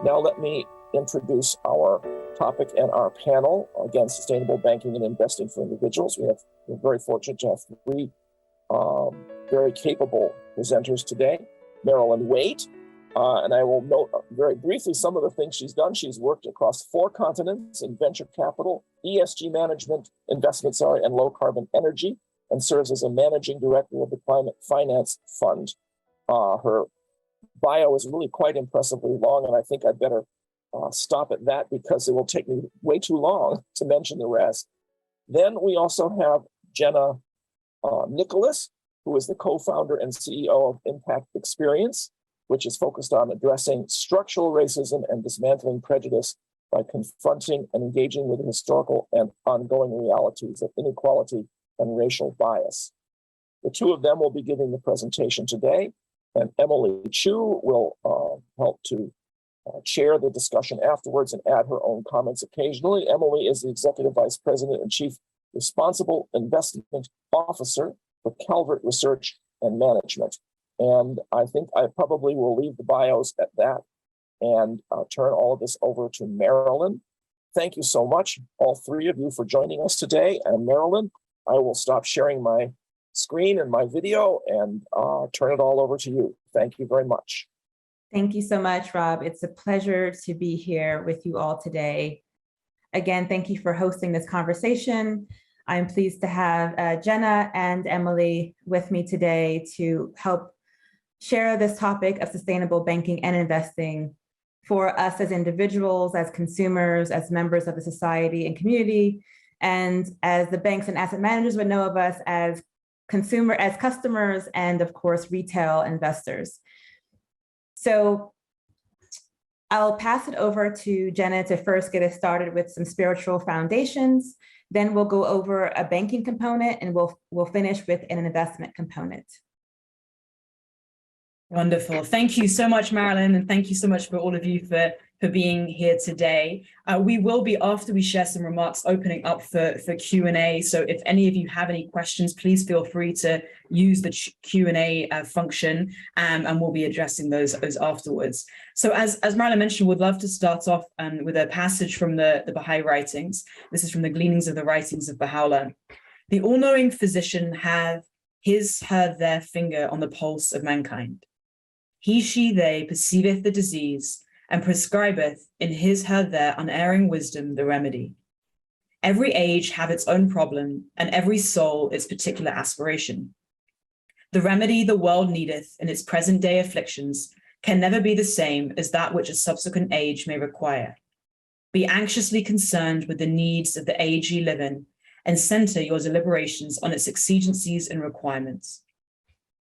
Now let me introduce our topic and our panel. Again, sustainable banking and investing for individuals. We're very fortunate to have three very capable presenters today. Marilyn Waite, and I will note very briefly some of the things she's done. She's worked across 4 continents in venture capital, ESG management, investments, and low carbon energy, and serves as a managing director of the Climate Finance Fund. Her bio is really quite impressively long, and I think I'd better stop at that because it will take me way too long to mention the rest. Then we also have Jenna Nicholas, who is the co-founder and CEO of Impact Experience, which is focused on addressing structural racism and dismantling prejudice by confronting and engaging with the historical and ongoing realities of inequality and racial bias. The two of them will be giving the presentation today, and Emily Chu will help to chair the discussion afterwards and add her own comments occasionally. Emily is the Executive Vice President and Chief Responsible Investment Officer for Calvert Research and Management. And I think I probably will leave the bios at that and turn all of this over to Marilyn. Thank you so much, all three of you, for joining us today. And Marilyn, I will stop sharing my screen and my video and turn it all over to you. Thank you very much. Thank you so much, Rob. It's a pleasure to be here with you all today. Again, thank you for hosting this conversation. I'm pleased to have Jenna and Emily with me today to help share this topic of sustainable banking and investing for us as individuals, as consumers, as members of the society and community, and as the banks and asset managers would know of us as customers, and of course, retail investors. So I'll pass it over to Jenna to first get us started with some spiritual foundations. Then we'll go over a banking component, and we'll finish with an investment component. Wonderful. Thank you so much, Marilyn, and thank you so much for all of you for being here today. We will be, after we share some remarks, opening up for Q&A. So if any of you have any questions, please feel free to use the Q&A function, and we'll be addressing those afterwards. So as Marilyn mentioned, we'd love to start off with a passage from the Baha'i writings. This is from the Gleanings of the Writings of Bahá'u'lláh. The all-knowing physician hath his/her their finger on the pulse of mankind. He, she, they perceiveth the disease, and prescribeth in his/her their unerring wisdom the remedy. Every age have its own problem, and every soul its particular aspiration. The remedy the world needeth in its present day afflictions can never be the same as that which a subsequent age may require. Be anxiously concerned with the needs of the age ye live in, and center your deliberations on its exigencies and requirements.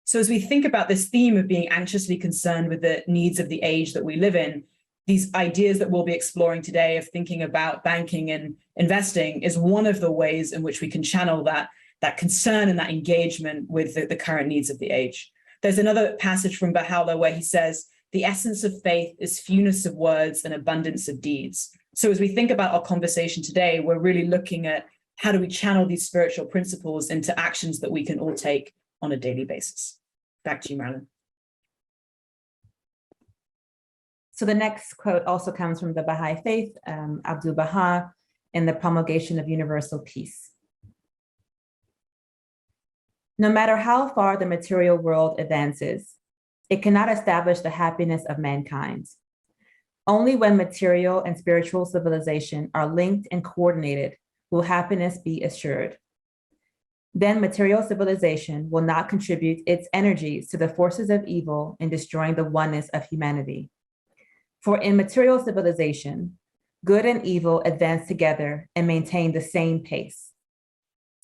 So as we think about this theme of being anxiously concerned with the needs of the age that we live in, these ideas that we'll be exploring today of thinking about banking and investing is one of the ways in which we can channel that concern and that engagement with the current needs of the age. There's another passage from Baha'u'lláh where he says, the essence of faith is fewness of words and abundance of deeds. So as we think about our conversation today, we're really looking at how do we channel these spiritual principles into actions that we can all take on a daily basis. Back to you, Marilyn. So the next quote also comes from the Baha'i Faith, Abdu'l-Baha, in the Promulgation of Universal Peace. No matter how far the material world advances, it cannot establish the happiness of mankind. Only when material and spiritual civilization are linked and coordinated will happiness be assured. Then material civilization will not contribute its energies to the forces of evil in destroying the oneness of humanity. For in material civilization, good and evil advance together and maintain the same pace.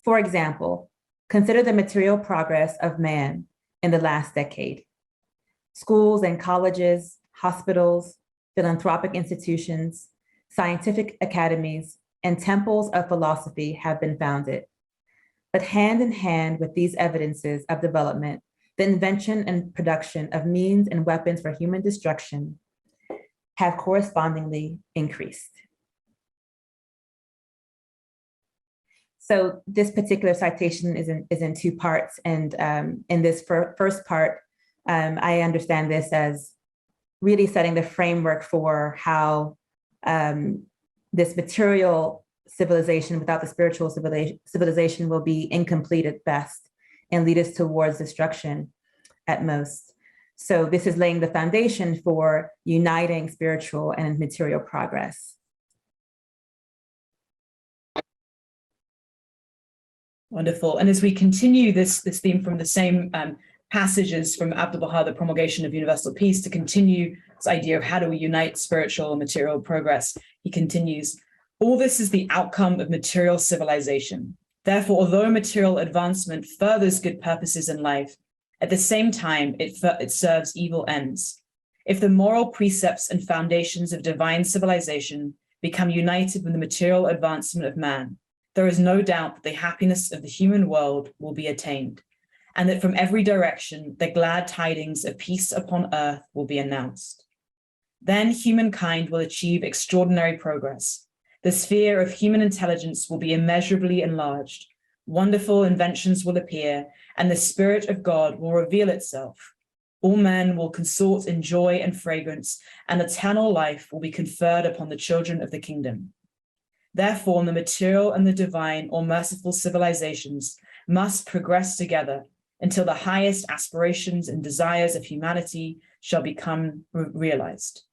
For example, consider the material progress of man in the last decade. Schools and colleges, hospitals, philanthropic institutions, scientific academies, and temples of philosophy have been founded. But hand in hand with these evidences of development, the invention and production of means and weapons for human destruction have correspondingly increased. So this particular citation is in 2 parts. And in this first part, I understand this as really setting the framework for how this material civilization without the spiritual civilization will be incomplete at best and lead us towards destruction at most. So this is laying the foundation for uniting spiritual and material progress. Wonderful. And as we continue this theme from the same passages from Abdu'l-Baha, the Promulgation of Universal Peace, to continue this idea of how do we unite spiritual and material progress, he continues, all this is the outcome of material civilization. Therefore, although material advancement furthers good purposes in life, at the same time, it serves evil ends. If the moral precepts and foundations of divine civilization become united with the material advancement of man, there is no doubt that the happiness of the human world will be attained, and that from every direction, the glad tidings of peace upon earth will be announced. Then humankind will achieve extraordinary progress. The sphere of human intelligence will be immeasurably enlarged. Wonderful inventions will appear, and the Spirit of God will reveal itself. All men will consort in joy and fragrance, and eternal life will be conferred upon the children of the kingdom. Therefore, the material and the divine or merciful civilizations must progress together until the highest aspirations and desires of humanity shall become realized.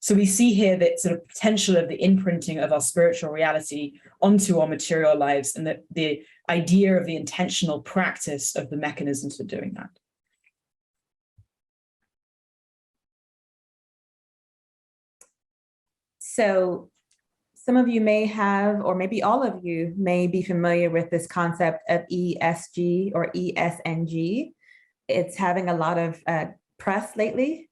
So we see here that sort of potential of the imprinting of our spiritual reality onto our material lives, and the idea of the intentional practice of the mechanisms for doing that. So some of you may have, or maybe all of you may be familiar with this concept of ESG or ESNG. It's having a lot of press lately.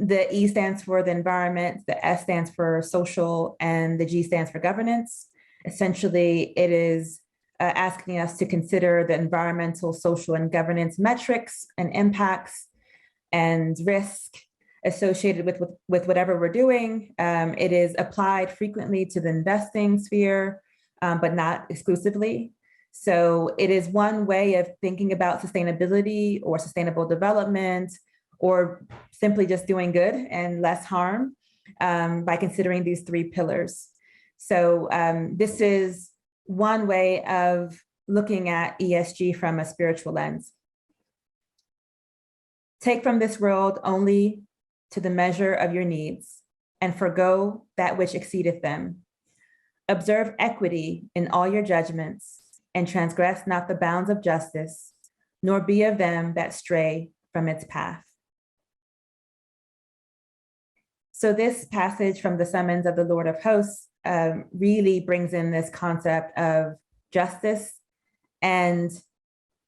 The E stands for the environment, the S stands for social, and the G stands for governance. Essentially, it is asking us to consider the environmental, social, and governance metrics and impacts and risk associated with whatever we're doing. It is applied frequently to the investing sphere, but not exclusively. So it is one way of thinking about sustainability or sustainable development, or simply just doing good and less harm by considering these three pillars. So this is one way of looking at ESG from a spiritual lens. Take from this world only to the measure of your needs, and forgo that which exceedeth them. Observe equity in all your judgments, and transgress not the bounds of justice, nor be of them that stray from its path. So this passage from the Summons of the Lord of Hosts really brings in this concept of justice and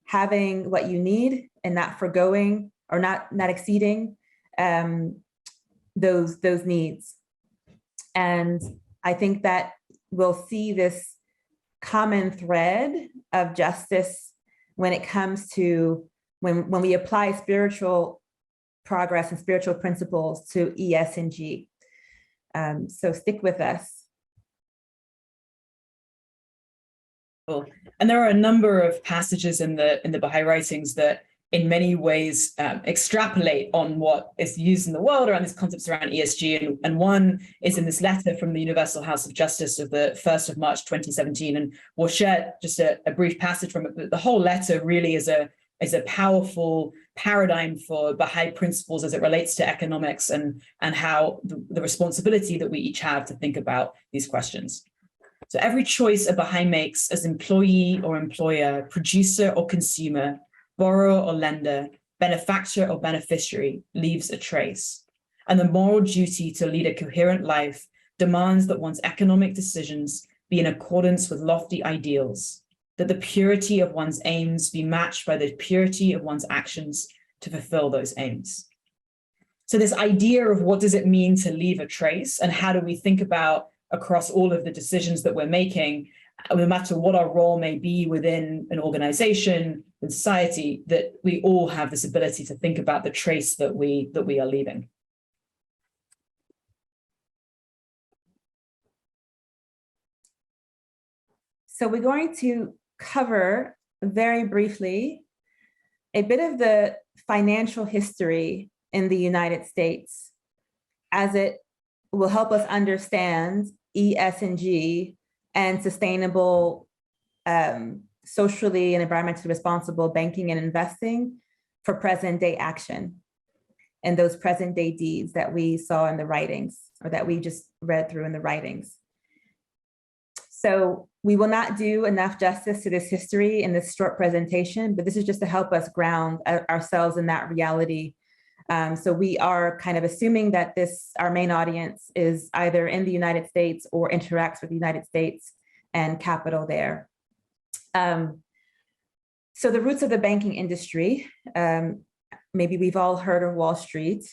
having what you need and not forgoing or not exceeding those needs. And I think that we'll see this common thread of justice when it comes to when we apply spiritual progress and spiritual principles to ES and G. So stick with us. Cool. And there are a number of passages in the Baha'i writings that in many ways extrapolate on what is used in the world around these concepts around ESG. And one is in this letter from the Universal House of Justice of the 1st of March, 2017. And we'll share just a brief passage from it. But the whole letter really is a powerful paradigm for Baha'i principles as it relates to economics and how the responsibility that we each have to think about these questions. So every choice a Baha'i makes as employee or employer, producer or consumer, borrower or lender, benefactor or beneficiary leaves a trace. And the moral duty to lead a coherent life demands that one's economic decisions be in accordance with lofty ideals, that the purity of one's aims be matched by the purity of one's actions to fulfill those aims. So this idea of what does it mean to leave a trace, and how do we think about across all of the decisions that we're making, no matter what our role may be within an organization, in society, that we all have this ability to think about the trace that we are leaving. So we're going to cover very briefly a bit of the financial history in the United States, as it will help us understand ESG and sustainable, socially and environmentally responsible banking and investing for present day action and those present day deeds that we saw in the writings, or that we just read through in the writings. So we will not do enough justice to this history in this short presentation, but this is just to help us ground ourselves in that reality. So we are kind of assuming that our main audience is either in the United States or interacts with the United States and capital there. So the roots of the banking industry, maybe we've all heard of Wall Street.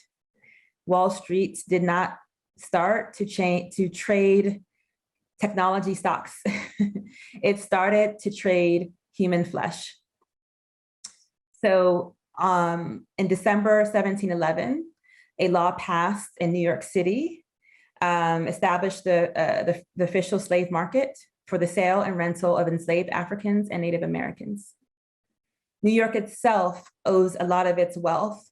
Wall Street did not start to trade technology stocks. It started to trade human flesh. So in December 1711, a law passed in New York City, established the official slave market for the sale and rental of enslaved Africans and Native Americans. New York itself owes a lot of its wealth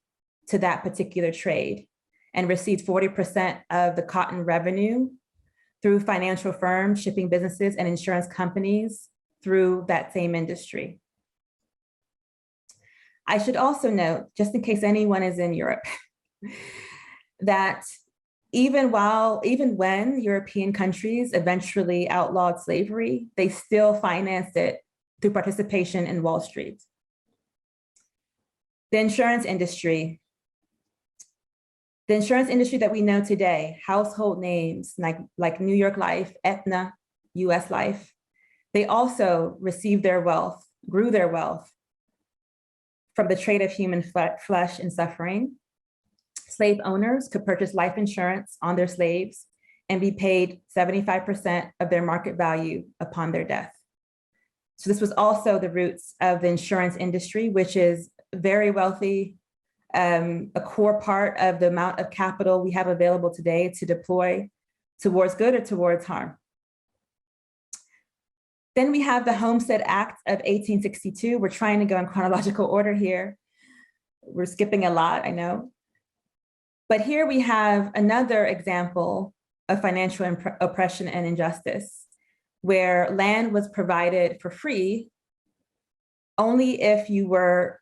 to that particular trade and receives 40% of the cotton revenue through financial firms, shipping businesses, and insurance companies through that same industry. I should also note, just in case anyone is in Europe, that even when European countries eventually outlawed slavery, they still financed it through participation in Wall Street. The insurance industry that we know today, household names like New York Life, Aetna, US Life, they also received their wealth, grew their wealth from the trade of human flesh and suffering. Slave owners could purchase life insurance on their slaves and be paid 75% of their market value upon their death. So this was also the roots of the insurance industry, which is very wealthy, a core part of the amount of capital we have available today to deploy towards good or towards harm. Then we have the Homestead Act of 1862. We're trying to go in chronological order here. We're skipping a lot, I know. But here we have another example of financial oppression and injustice, where land was provided for free only if you were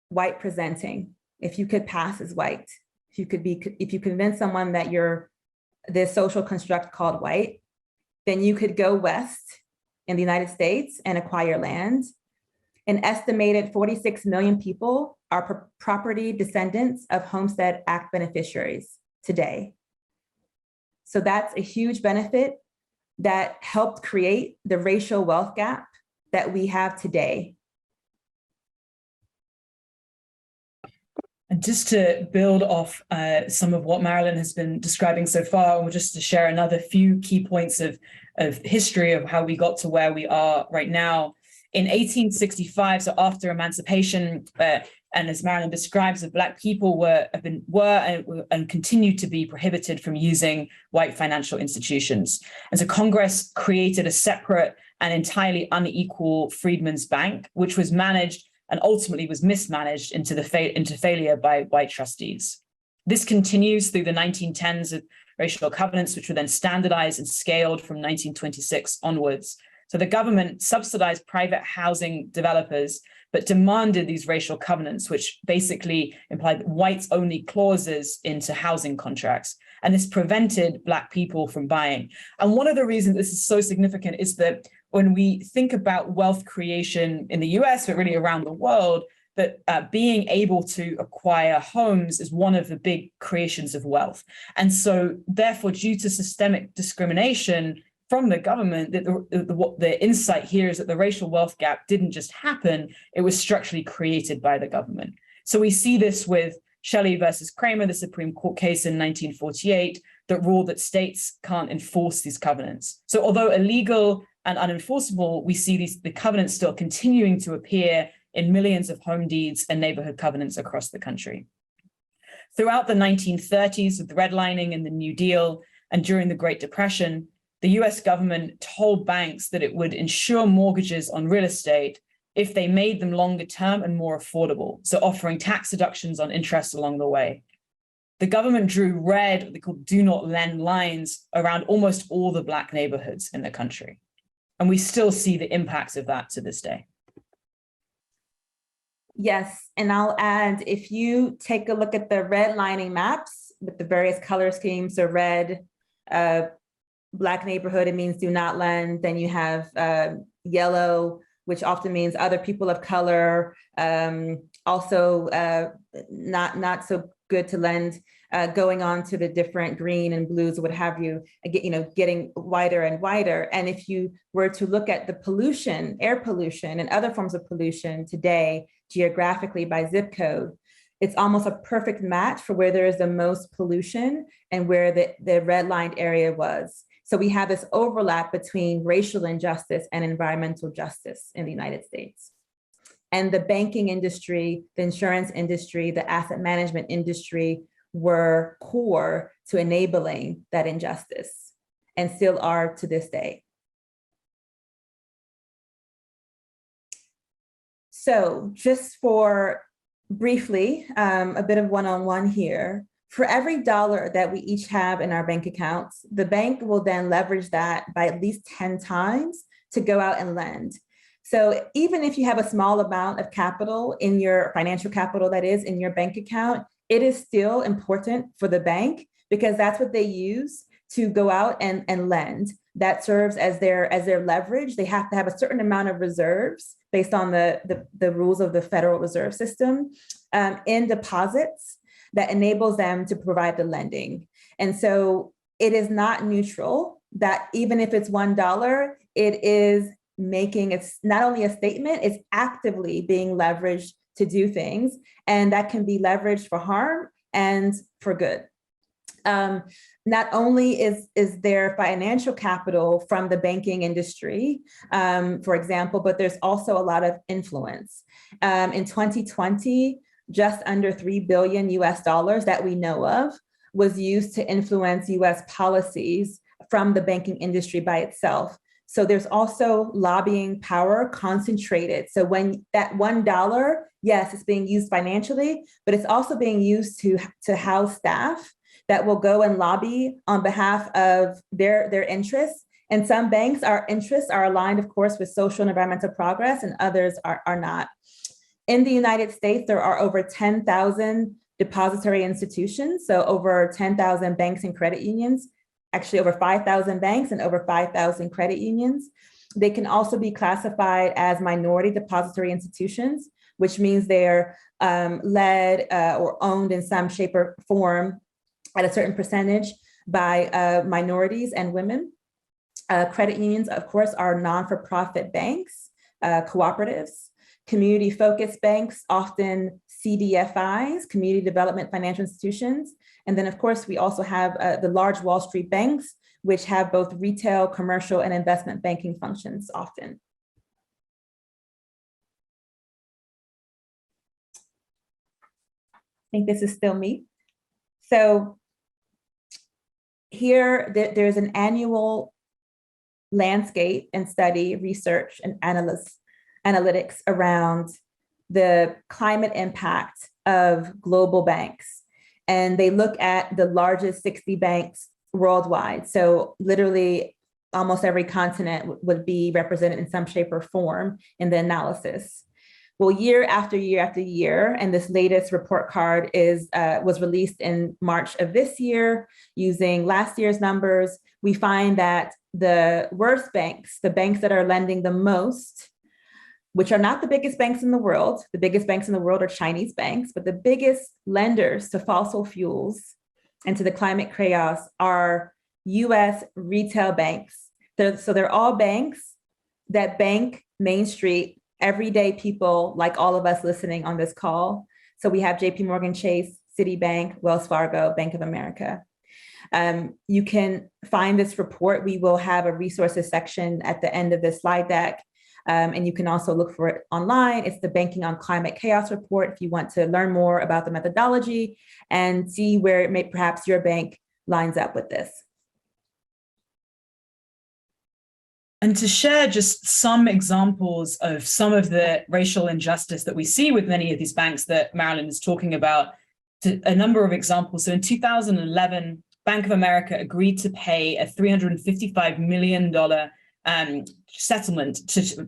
white presenting, if you could pass as white, if you convince someone that you're this social construct called white, then you could go west in the United States and acquire land. An estimated 46 million people are property descendants of Homestead Act beneficiaries today. So that's a huge benefit that helped create the racial wealth gap that we have today. And just to build off some of what Marilyn has been describing so far, and just to share another few key points of history of how we got to where we are right now. In 1865, so after emancipation, and as Marilyn describes, the Black people were and continue to be prohibited from using white financial institutions. And so Congress created a separate and entirely unequal Freedmen's Bank, which was managed and ultimately was mismanaged into failure by white trustees. This continues through the 1910s with racial covenants, which were then standardized and scaled from 1926 onwards. So the government subsidized private housing developers, but demanded these racial covenants, which basically implied whites-only clauses into housing contracts. And this prevented Black people from buying. And one of the reasons this is so significant is that when we think about wealth creation in the US, but really around the world, that being able to acquire homes is one of the big creations of wealth. And so therefore, due to systemic discrimination from the government, the insight here is that the racial wealth gap didn't just happen, it was structurally created by the government. So we see this with Shelley versus Kramer, the Supreme Court case in 1948, that ruled that states can't enforce these covenants. So although illegal and unenforceable, we see the covenants still continuing to appear in millions of home deeds and neighborhood covenants across the country. Throughout the 1930s, with the redlining and the New Deal, and during the Great Depression, the US government told banks that it would insure mortgages on real estate if they made them longer term and more affordable, so offering tax deductions on interest along the way. the government drew red, what they call do not lend lines around almost all the Black neighborhoods in the country. And we still see the impacts of that to this day. Yes, and I'll add, if you take a look at the redlining maps with the various color schemes, so red, Black neighborhood, it means do not lend. Then you have yellow, which often means other people of color, also not so good to lend, going on to the different green and blues, what have you, getting wider and wider. And if you were to look at the pollution, air pollution and other forms of pollution today, geographically by zip code, it's almost a perfect match for where there is the most pollution and where the redlined area was. So we have this overlap between racial injustice and environmental justice in the United States. And the banking industry, the insurance industry, the asset management industry were core to enabling that injustice and still are to this day. So just for briefly, a bit of one-on-one here. For every dollar that we each have in our bank accounts, the bank will then leverage that by at least 10 times to go out and lend. So even if you have a small amount of capital in your financial capital, that is in your bank account, it is still important for the bank because that's what they use to go out and lend. That serves as their leverage. They have to have a certain amount of reserves based on the rules of the Federal Reserve System in deposits that enables them to provide the lending. And so it is not neutral that even if it's $1, it is making, it's not only a statement, it's actively being leveraged to do things. And that can be leveraged for harm and for good. Not only is there financial capital from the banking industry, for example, but there's also a lot of influence. In 2020, just under $3 billion that we know of was used to influence US policies from the banking industry by itself. So there's also lobbying power concentrated. So when that $1, yes, it's being used financially, but it's also being used to house staff that will go and lobby on behalf of their interests. And some banks, our interests are aligned, of course, with social and environmental progress, and others are not. In the United States, there are over 10,000 depository institutions, so over 10,000 banks and credit unions, actually over 5,000 banks and over 5,000 credit unions. They can also be classified as minority depository institutions, which means they're led or owned in some shape or form at a certain percentage by minorities and women. Credit unions, of course, are non-for-profit banks, cooperatives. Community-focused banks, often CDFIs, community development financial institutions. And then, of course, we also have the large Wall Street banks, which have both retail, commercial, and investment banking functions often. I think this is still me. So here, there's an annual landscape and study, research, and analytics around the climate impact of global banks. And they look at the largest 60 banks worldwide. So literally almost every continent would be represented in some shape or form in the analysis. Well, year after year after year, and this latest report card was released in March of this year using last year's numbers, we find that the worst banks, the banks that are lending the most, which are not the biggest banks in the world. The biggest banks in the world are Chinese banks, but the biggest lenders to fossil fuels and to the climate chaos are US retail banks. So they're all banks that bank Main Street, everyday people like all of us listening on this call. So we have JP Morgan Chase, Citibank, Wells Fargo, Bank of America. You can find this report. We will have a resources section at the end of this slide deck. And you can also look for it online. It's the Banking on Climate Chaos report if you want to learn more about the methodology and see where it may perhaps your bank lines up with this. And to share just some examples of some of the racial injustice that we see with many of these banks that Marilyn is talking about, a number of examples. So in 2011, Bank of America agreed to pay a $355 million settlement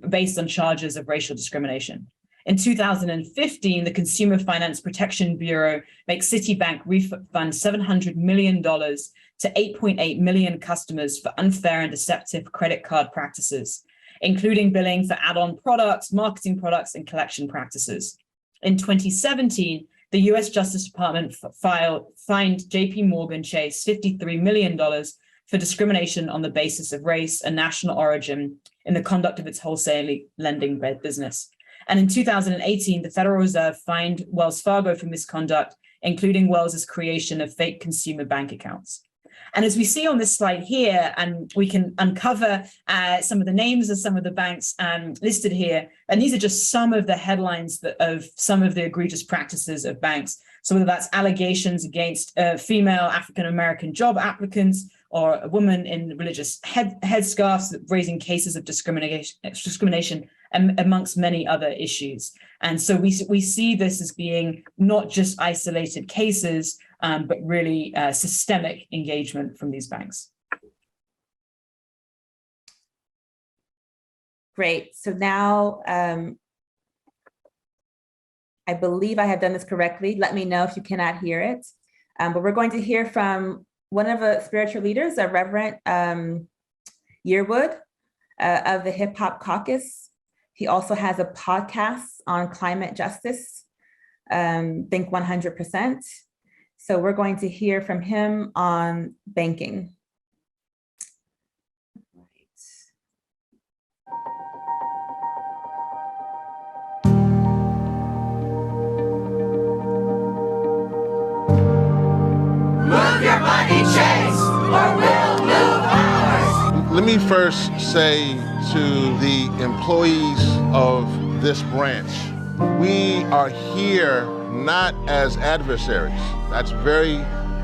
based on charges of racial discrimination. In 2015, the Consumer Finance Protection Bureau makes Citibank refund $700 million to 8.8 million customers for unfair and deceptive credit card practices, including billing for add-on products, marketing products, and collection practices. In 2017, the US Justice Department fined JP Morgan Chase $53 million for discrimination on the basis of race and national origin in the conduct of its wholesale lending business. And in 2018, the Federal Reserve fined Wells Fargo for misconduct, including Wells's creation of fake consumer bank accounts. And as we see on this slide here, and we can uncover some of the names of some of the banks listed here, and these are just some of the headlines of some of the egregious practices of banks. So whether that's allegations against female African-American job applicants, or a woman in religious headscarves, raising cases of discrimination amongst many other issues. And so we see this as being not just isolated cases, but really systemic engagement from these banks. Great. So now, I believe I have done this correctly. Let me know if you cannot hear it. But we're going to hear from one of the spiritual leaders, Reverend Yearwood of the Hip Hop Caucus. He also has a podcast on climate justice, Think 100%. So we're going to hear from him on banking. Move your money, Chase, or we'll move ours. Let me first say to the employees of this branch, we are here not as adversaries. That's very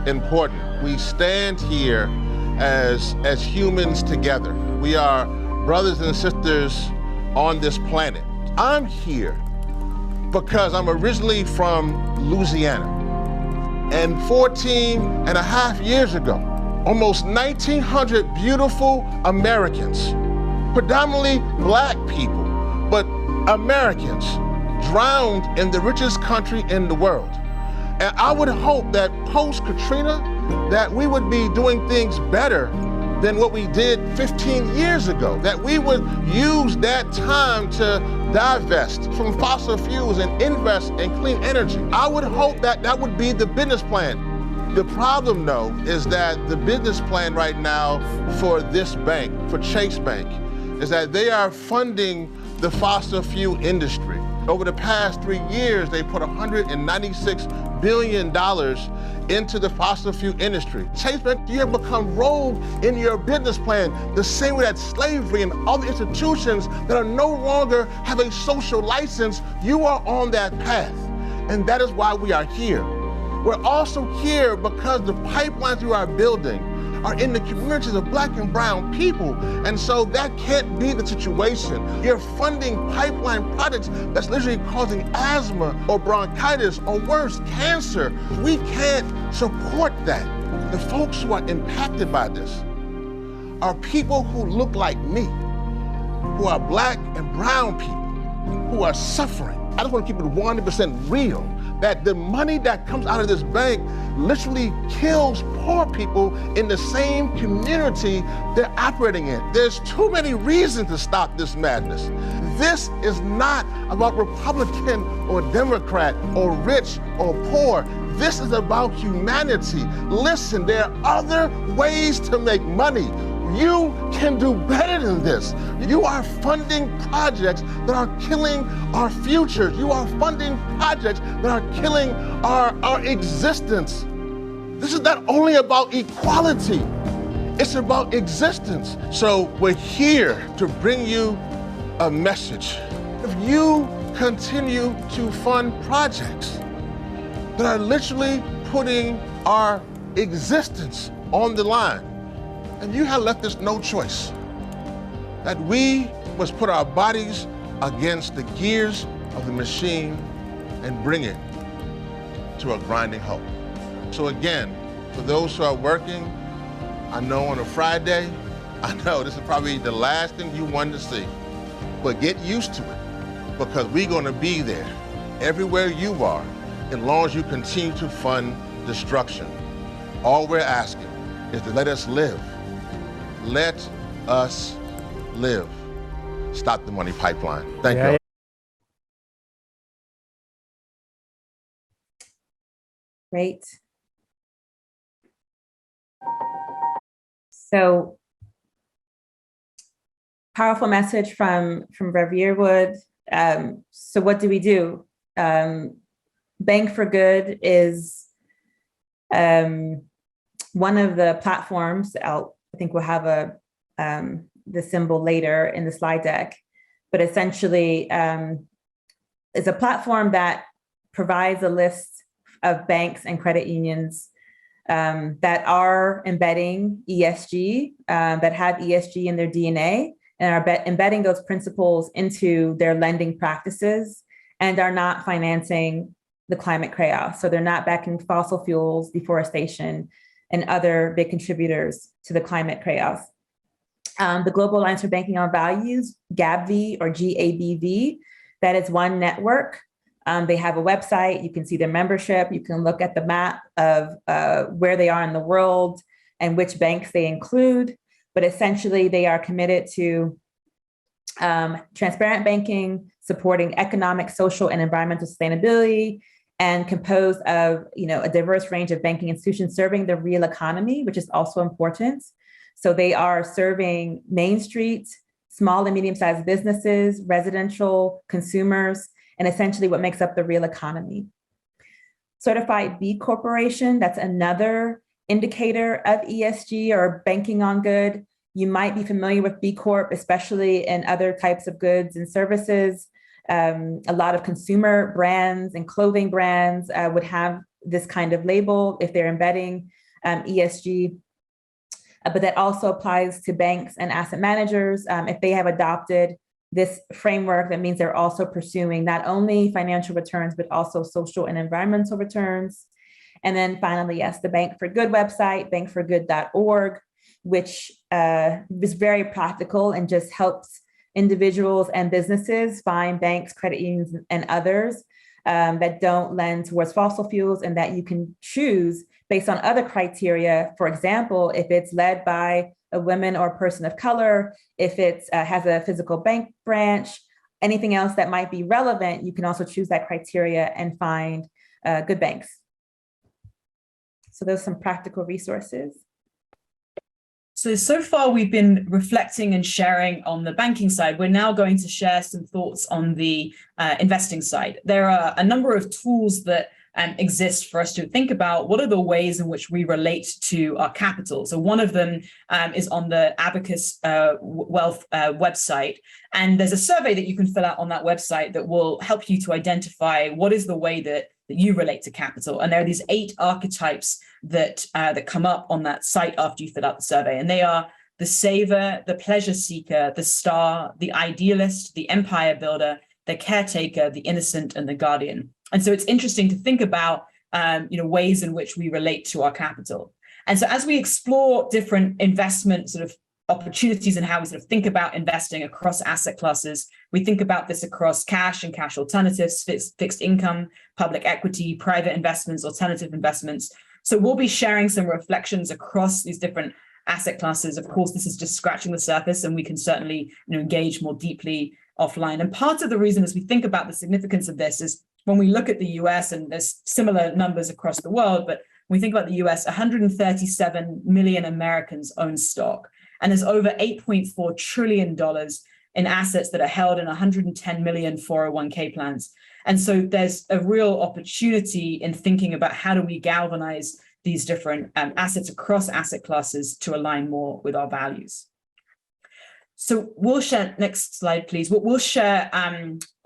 important. We stand here as humans together. We are brothers and sisters on this planet. I'm here because I'm originally from Louisiana. And 14 and a half years ago, almost 1,900 beautiful Americans, predominantly Black people, but Americans, drowned in the richest country in the world. And I would hope that post-Katrina, that we would be doing things better than what we did 15 years ago, that we would use that time to divest from fossil fuels and invest in clean energy. I would hope that that would be the business plan. The problem, though, is that the business plan right now for this bank, for Chase Bank, is that they are funding the fossil fuel industry. Over the past 3 years, they put $196 billion into the fossil fuel industry. Chase Bank, you have become rogue in your business plan, the same way that slavery and other institutions that are no longer have a social license, you are on that path. And that is why we are here. We're also here because the pipelines you are building are in the communities of Black and brown people. And so that can't be the situation. You're funding pipeline projects that's literally causing asthma or bronchitis or worse, cancer. We can't support that. The folks who are impacted by this are people who look like me, who are Black and brown people, who are suffering. I just want to keep it 100% real, that the money that comes out of this bank literally kills poor people in the same community they're operating in. There's too many reasons to stop this madness. This is not about Republican or Democrat or rich or poor. This is about humanity. Listen, there are other ways to make money. You can do better than this. You are funding projects that are killing our future. You are funding projects that are killing our existence. This is not only about equality, it's about existence. So we're here to bring you a message. If you continue to fund projects that are literally putting our existence on the line, and you have left us no choice, that we must put our bodies against the gears of the machine and bring it to a grinding halt. So again, for those who are working, I know on a Friday, I know this is probably the last thing you want to see, but get used to it because we're going to be there everywhere you are as long as you continue to fund destruction. All we're asking is to let us live. Let us live. Stop the money pipeline. Thank you. Great. So, powerful message from Rev Yearwood. So what do we do? Bank for Good is one of the platforms. I think we'll have the symbol later in the slide deck, but essentially is a platform that provides a list of banks and credit unions that are embedding ESG, that have ESG in their DNA, and are embedding those principles into their lending practices and are not financing the climate chaos. So they're not backing fossil fuels, deforestation, and other big contributors to the climate chaos. The Global Alliance for Banking on Values, GABV or GABV, that is one network. They have a website. You can see their membership. You can look at the map of where they are in the world and which banks they include. But essentially, they are committed to transparent banking, supporting economic, social, and environmental sustainability, and composed of a diverse range of banking institutions serving the real economy, which is also important. So they are serving Main Street, small and medium-sized businesses, residential consumers, and essentially what makes up the real economy. Certified B Corporation, that's another indicator of ESG or banking on good. You might be familiar with B Corp, especially in other types of goods and services. A lot of consumer brands and clothing brands would have this kind of label if they're embedding ESG. But that also applies to banks and asset managers. If they have adopted this framework, that means they're also pursuing not only financial returns, but also social and environmental returns. And then finally, yes, the Bank for Good website, bankforgood.org, which is very practical and just helps individuals and businesses find banks, credit unions, and others that don't lend towards fossil fuels and that you can choose based on other criteria. For example, if it's led by a woman or person of color, if it has a physical bank branch, anything else that might be relevant, you can also choose that criteria and find good banks. So those are some practical resources. So far we've been reflecting and sharing on the banking side. We're now going to share some thoughts on the investing side. There are a number of tools that exist for us to think about what are the ways in which we relate to our capital. So one of them is on the Abacus Wealth website. And there's a survey that you can fill out on that website that will help you to identify what is the way that you relate to capital. And there are these 8 archetypes that come up on that site after you fill out the survey. And they are the saver, the pleasure seeker, the star, the idealist, the empire builder, the caretaker, the innocent, and the guardian. And so it's interesting to think about ways in which we relate to our capital. And so as we explore different investment sort of opportunities and how we sort of think about investing across asset classes, we think about this across cash and cash alternatives, fixed income, public equity, private investments, alternative investments. So we'll be sharing some reflections across these different asset classes. Of course, this is just scratching the surface, and we can certainly engage more deeply offline. And part of the reason as we think about the significance of this is when we look at the US, and there's similar numbers across the world, but when we think about the US, 137 million Americans own stock. And there's over $8.4 trillion in assets that are held in 110 million 401k plans. And so there's a real opportunity in thinking about how do we galvanize these different assets across asset classes to align more with our values. So we'll share, next slide, please. We'll share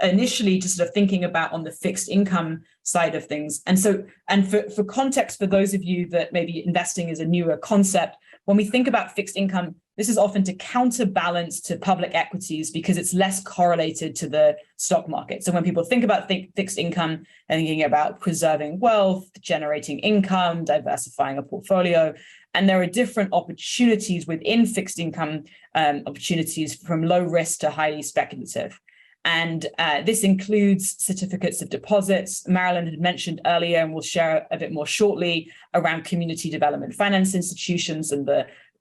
initially just sort of thinking about on the fixed income side of things. And so, and for context, for those of you that maybe investing is a newer concept, when we think about fixed income, this is often to counterbalance to public equities because it's less correlated to the stock market. So when people think about fixed income, they're thinking about preserving wealth, generating income, diversifying a portfolio. And there are different opportunities within fixed income opportunities from low risk to highly speculative. And this includes certificates of deposits. Marilyn had mentioned earlier, and we'll share a bit more shortly, around community development finance institutions, and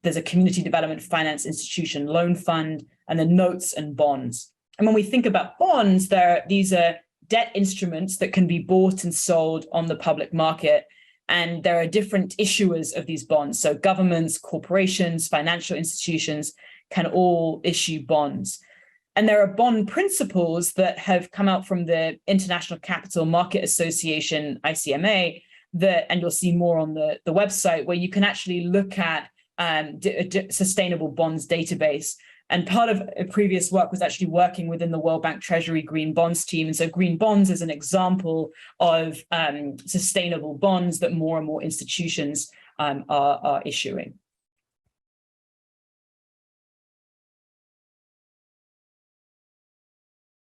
there's a community development finance institution loan fund, and the notes and bonds. And when we think about bonds, these are debt instruments that can be bought and sold on the public market. And there are different issuers of these bonds. So governments, corporations, financial institutions can all issue bonds. And there are bond principles that have come out from the International Capital Market Association, ICMA, and you'll see more on the website, where you can actually look at sustainable bonds database. And part of a previous work was actually working within the World Bank Treasury Green Bonds team. And so green bonds is an example of sustainable bonds that more and more institutions are issuing.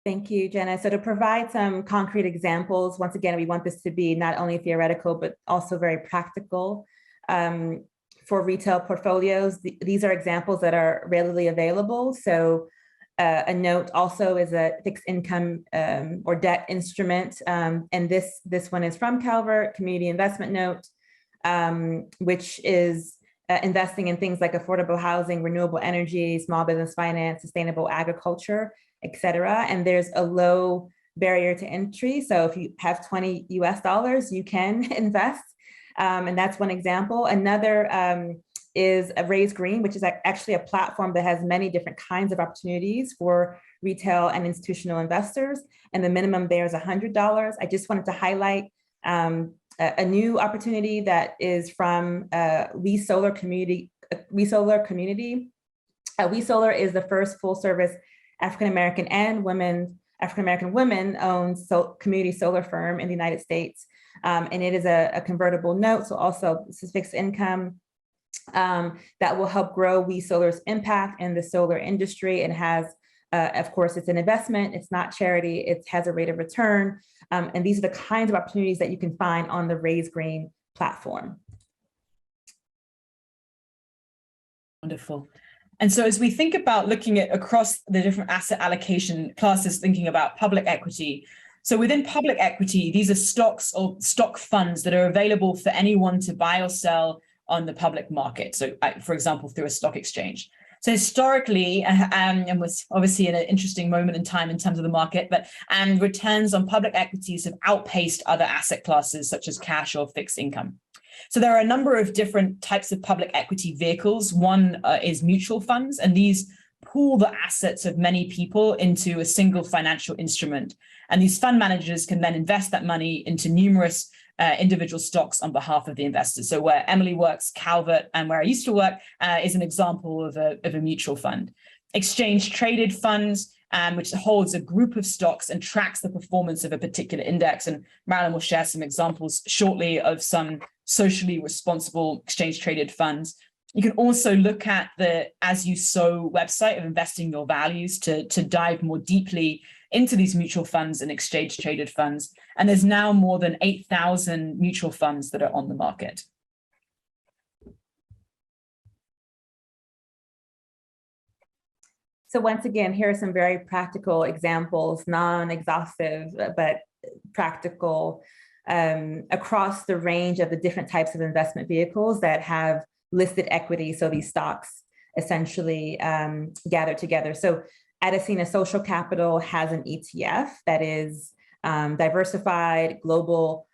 Thank you, Jenna. So to provide some concrete examples, once again, we want this to be not only theoretical, but also very practical for retail portfolios. These are examples that are readily available. So a note also is a fixed income or debt instrument. And this one is from Calvert, Community Investment Note, which is investing in things like affordable housing, renewable energy, small business finance, sustainable agriculture, et cetera. And there's a low barrier to entry. So if you have $20 US, you can invest. And that's one example. Another is a Raise Green, which is actually a platform that has many different kinds of opportunities for retail and institutional investors. And the minimum there is $100. I just wanted to highlight a new opportunity that is from We Solar Community. We Solar is the first full service African-American women-owned community solar firm in the United States. And it is a convertible note, so also this is fixed income that will help grow We Solar's impact in the solar industry. And has, of course, it's an investment, it's not charity, it has a rate of return. And these are the kinds of opportunities that you can find on the Raise Green platform. Wonderful. And so as we think about looking at across the different asset allocation classes, thinking about public equity, so within public equity, these are stocks or stock funds that are available for anyone to buy or sell on the public market. So for example, through a stock exchange. So historically, and was obviously in an interesting moment in time in terms of the market, but returns on public equities have outpaced other asset classes such as cash or fixed income. So there are a number of different types of public equity vehicles. One is mutual funds, and these pool the assets of many people into a single financial instrument. And these fund managers can then invest that money into numerous individual stocks on behalf of the investors. So where Emily works, Calvert, and where I used to work is an example of a mutual fund. Exchange traded funds, which holds a group of stocks and tracks the performance of a particular index. And Marilyn will share some examples shortly of some socially responsible exchange traded funds. You can also look at the As You Sow website of Investing Your Values to dive more deeply into these mutual funds and exchange traded funds. And there's now more than 8,000 mutual funds that are on the market. So once again, here are some very practical examples, non-exhaustive, but practical across the range of the different types of investment vehicles that have listed equity. So these stocks essentially gathered together. So Attendees Social Capital has an ETF that is diversified, global,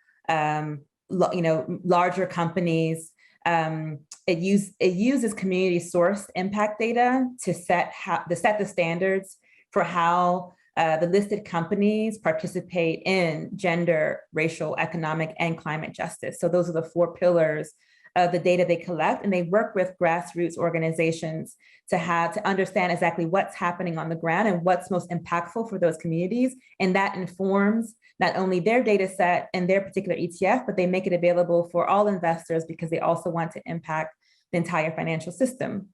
larger companies. It uses community sourced impact data to set the standards for how the listed companies participate in gender, racial, economic, and climate justice. So those are the 4 pillars of the data they collect, and they work with grassroots organizations to understand exactly what's happening on the ground and what's most impactful for those communities. And that informs not only their data set and their particular ETF, but they make it available for all investors because they also want to impact the entire financial system.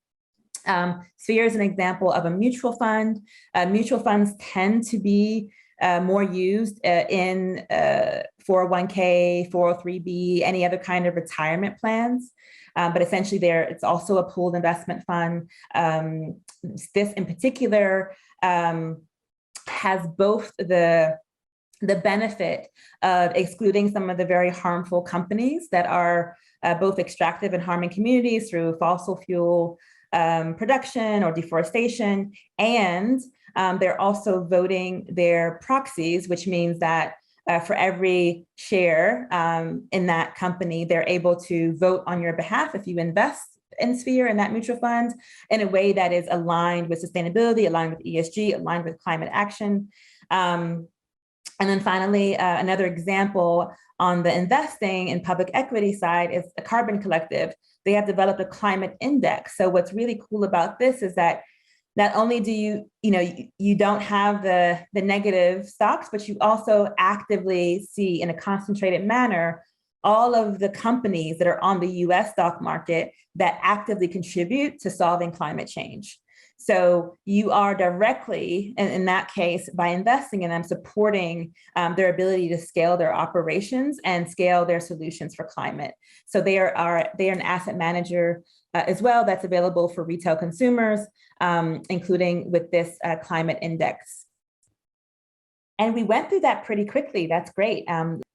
Sphere is an example of a mutual fund. Mutual funds tend to be more used in 401k, 403b, any other kind of retirement plans. But essentially it's also a pooled investment fund. This in particular has both the benefit of excluding some of the very harmful companies that are both extractive and harming communities through fossil fuel production or deforestation, and they're also voting their proxies, which means that for every share in that company, they're able to vote on your behalf if you invest in Sphere in that mutual fund in a way that is aligned with sustainability, aligned with ESG, aligned with climate action. And then finally, another example on the investing in public equity side is a Carbon Collective. They have developed a climate index. So what's really cool about this is that not only do you don't have the negative stocks, but you also actively see in a concentrated manner all of the companies that are on the US stock market that actively contribute to solving climate change. So you are directly, in that case, by investing in them, supporting their ability to scale their operations and scale their solutions for climate. So they are an asset manager as well that's available for retail consumers, including with this climate index. And we went through that pretty quickly. That's great.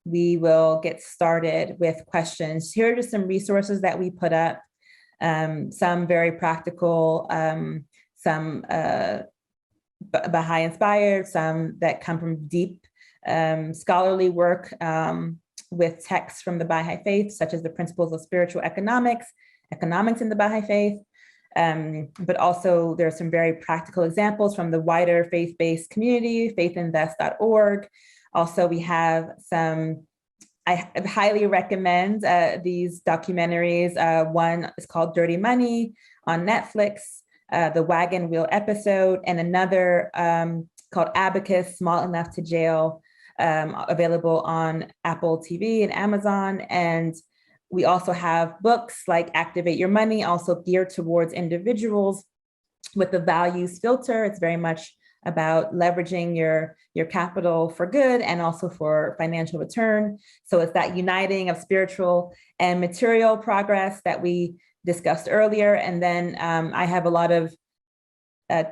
We will get started with questions. Here are just some resources that we put up, some very practical, some Baha'i inspired, some that come from deep scholarly work with texts from the Baha'i Faith, such as the principles of spiritual economics in the Baha'i Faith. But also there are some very practical examples from the wider faith-based community, faithinvest.org. Also, we have I highly recommend these documentaries. One is called Dirty Money on Netflix, the Wagon Wheel episode, and another called Abacus, Small Enough to Jail, available on Apple TV and Amazon. And we also have books like Activate Your Money, also geared towards individuals with the values filter. It's very much about leveraging your capital for good and also for financial return. So it's that uniting of spiritual and material progress that we discussed earlier. And then I have a lot of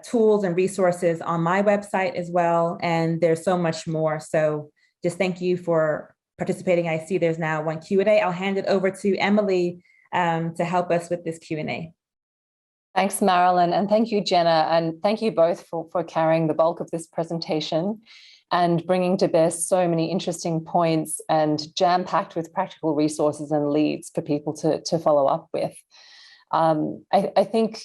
tools and resources on my website as well. And there's so much more. So just thank you for participating. I see there's now one Q&A. I'll hand it over to Emily to help us with this Q&A. Thanks, Marilyn, and thank you, Jenna, and thank you both for carrying the bulk of this presentation and bringing to bear so many interesting points and jam-packed with practical resources and leads for people to follow up with. I think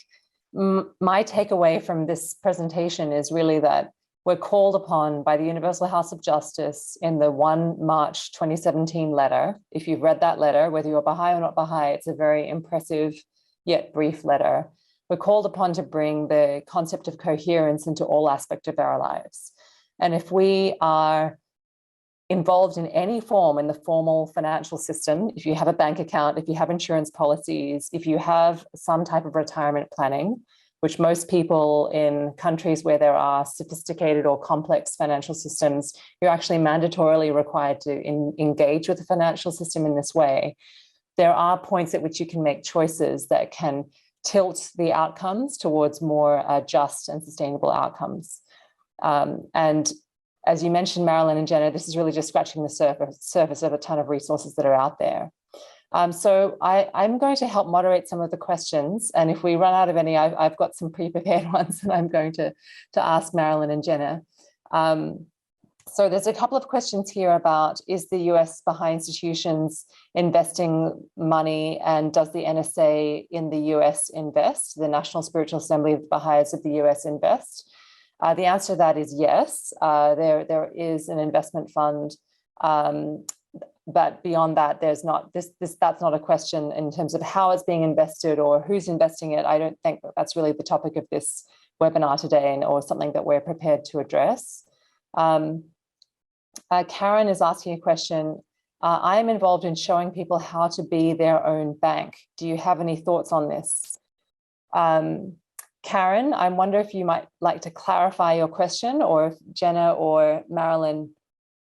my takeaway from this presentation is really that we're called upon by the Universal House of Justice in the 1 March 2017 letter. If you've read that letter, whether you're Baha'i or not Baha'i, it's a very impressive yet brief letter. We're called upon to bring the concept of coherence into all aspects of our lives. And if we are involved in any form in the formal financial system, if you have a bank account, if you have insurance policies, if you have some type of retirement planning, which most people in countries where there are sophisticated or complex financial systems, you're actually mandatorily required to engage with the financial system in this way. There are points at which you can make choices that can tilt the outcomes towards more just and sustainable outcomes. And as you mentioned, Marilyn and Jenna, this is really just scratching the surface of a ton of resources that are out there. So I'm going to help moderate some of the questions. And if we run out of any, I've got some pre-prepared ones that I'm going to ask Marilyn and Jenna. So there's a couple of questions here about, is the US Baha'i institutions investing money, and does the NSA in the US invest? The National Spiritual Assembly of the Baha'is of the US invest? The answer to that is yes. There is an investment fund, but beyond that, there's not that's not a question in terms of how it's being invested or who's investing it. I don't think that's really the topic of this webinar today, or something that we're prepared to address. Karen is asking a question. I'm involved in showing people how to be their own bank. Do you have any thoughts on this? Karen, I wonder if you might like to clarify your question, or if Jenna or Marilyn,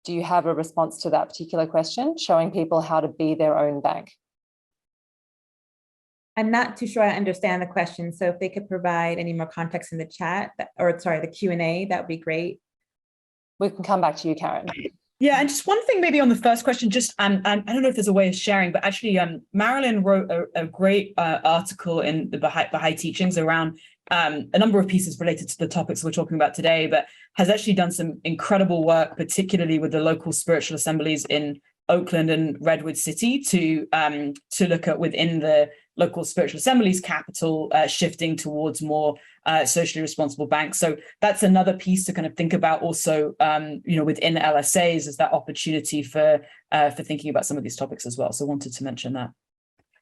do you have a response to that particular question, showing people how to be their own bank? I'm not too sure I understand the question. So if they could provide any more context in the chat, or sorry, the Q&A, that would be great. We can come back to you, Karen. Yeah, and just one thing maybe on the first question, just I don't know if there's a way of sharing, but actually Marilyn wrote a great article in the Baha'i teachings around a number of pieces related to the topics we're talking about today, but has actually done some incredible work, particularly with the local spiritual assemblies in Oakland and Redwood City, to look at within the local spiritual assemblies capital shifting towards more socially responsible banks. So that's another piece to kind of think about also, within LSAs, is that opportunity for thinking about some of these topics as well. So wanted to mention that.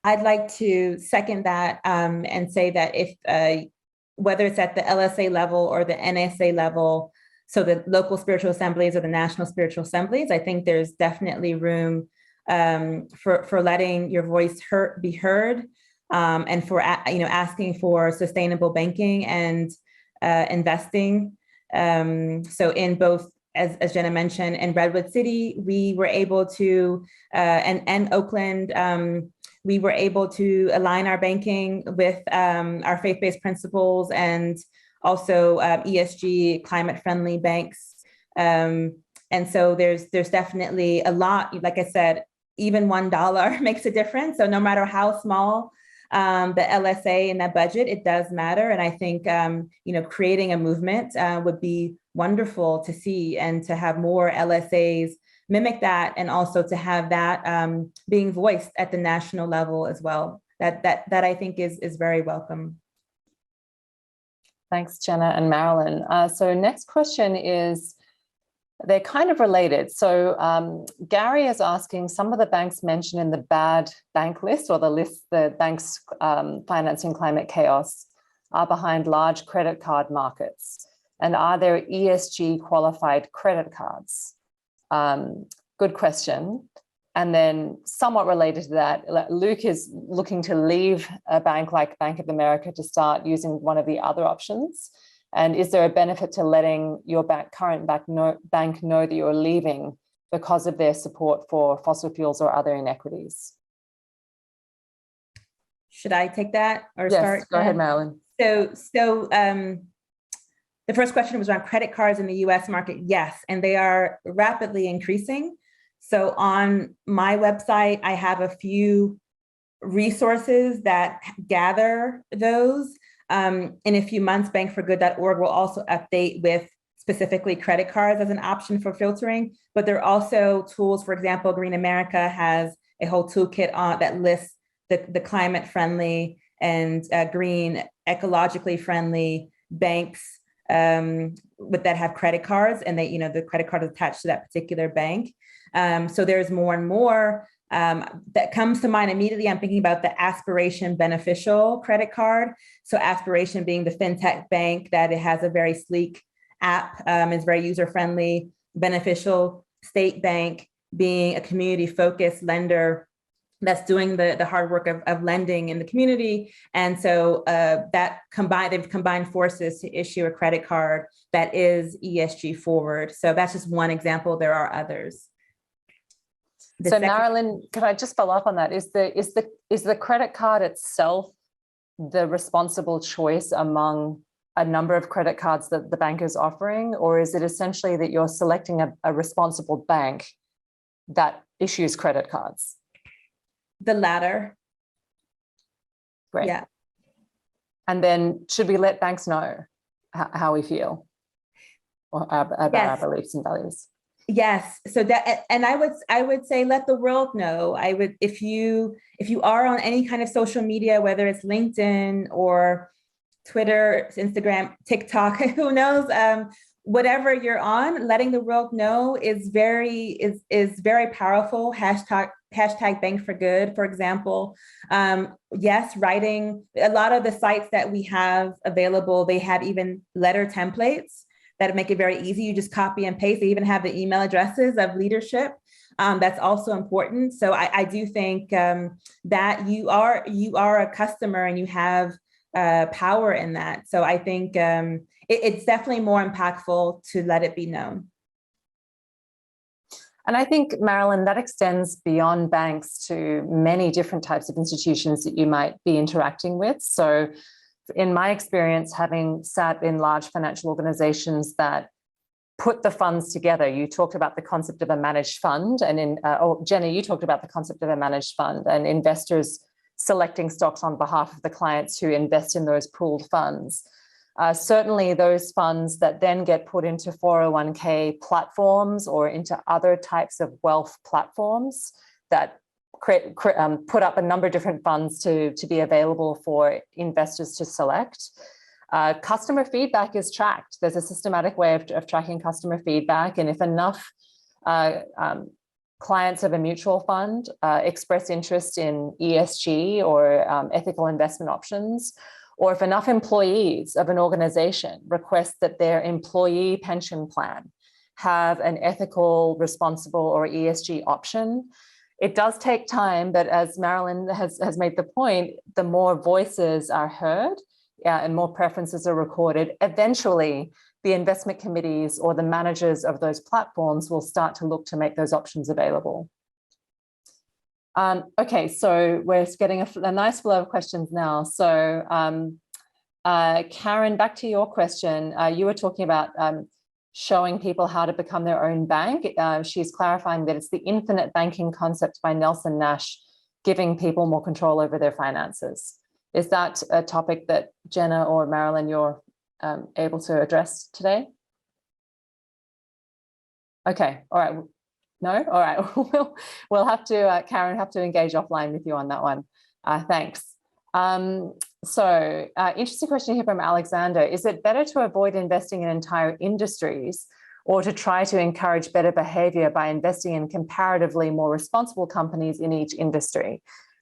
I'd like to second that and say that if whether it's at the LSA level or the NSA level, so the local spiritual assemblies or the national spiritual assemblies, I think there's definitely room for letting your voice be heard, and for asking for sustainable banking and investing. So in both, as Jenna mentioned, in Redwood City, we were able to, and Oakland, we were able to align our banking with our faith-based principles and also ESG, climate-friendly banks. And so there's definitely a lot, like I said, even $1 makes a difference. So no matter how small the LSA in that budget, it does matter. And I think, creating a movement would be wonderful to see, and to have more LSAs mimic that, and also to have that being voiced at the national level as well. That I think is very welcome. Thanks, Jenna and Marilyn. So next question is, they're kind of related. So Gary is asking, some of the banks mentioned in the bad bank list, or the list the banks financing climate chaos, are behind large credit card markets. And are there ESG qualified credit cards? Good question. And then somewhat related to that, Luke is looking to leave a bank like Bank of America to start using one of the other options. And is there a benefit to letting your current bank know that you're leaving because of their support for fossil fuels or other inequities? Should I take that or yes, start? Go ahead, Marilyn. So the first question was around credit cards in the US market. Yes, and they are rapidly increasing. So on my website, I have a few resources that gather those. In a few months, bankforgood.org will also update with specifically credit cards as an option for filtering, but there are also tools. For example, Green America has a whole toolkit that lists the climate friendly and green, ecologically friendly banks that have credit cards, and the credit card is attached to that particular bank. So there's more and more that comes to mind immediately. I'm thinking about the Aspiration Beneficial credit card. So Aspiration being the fintech bank that it has a very sleek app, is very user-friendly. Beneficial State Bank being a community-focused lender that's doing the hard work of lending in the community. And so they've combined forces to issue a credit card that is ESG forward. So that's just one example. There are others. So Marilyn, can I just follow up on that? Is the credit card itself the responsible choice among a number of credit cards that the bank is offering, or is it essentially that you're selecting a responsible bank that issues credit cards? The latter. Great. Yeah. And then should we let banks know how we feel or about our beliefs and values? Yes. So that, and I would say, let the world know. I would, if you are on any kind of social media, whether it's LinkedIn or Twitter, Instagram, TikTok, who knows, whatever you're on, letting the world know is very powerful. Hashtag Bank for Good, for example. Yes, writing, a lot of the sites that we have available, they have even letter templates that make it very easy. You just copy and paste. They even have the email addresses of leadership. That's also important. So I do think that you are a customer and you have power in that. So I think it's definitely more impactful to let it be known. And I think, Marilyn, that extends beyond banks to many different types of institutions that you might be interacting with. So in my experience, having sat in large financial organizations that put the funds together, you talked about the concept of a managed fund, and Jenny, you talked about the concept of a managed fund and investors selecting stocks on behalf of the clients who invest in those pooled funds. Certainly those funds that then get put into 401k platforms or into other types of wealth platforms that put up a number of different funds to be available for investors to select. Customer feedback is tracked. There's a systematic way of tracking customer feedback. And if enough clients of a mutual fund express interest in ESG or ethical investment options, or if enough employees of an organization request that their employee pension plan have an ethical, responsible, or ESG option, it does take time, but as Marilyn has made the point, the more voices are heard and more preferences are recorded, eventually the investment committees or the managers of those platforms will start to look to make those options available. Okay, so we're getting a nice flow of questions now. So Karen, back to your question. You were talking about showing people how to become their own bank. She's clarifying that it's the infinite banking concept by Nelson Nash, giving people more control over their finances. Is that a topic that Jenna or Marilyn, you're able to address today? Okay, all right. No, all right. We'll have to, Karen, have to engage offline with you on that one. Thanks. So interesting question here from Alexander. Is it better to avoid investing in entire industries or to try to encourage better behavior by investing in comparatively more responsible companies in each industry?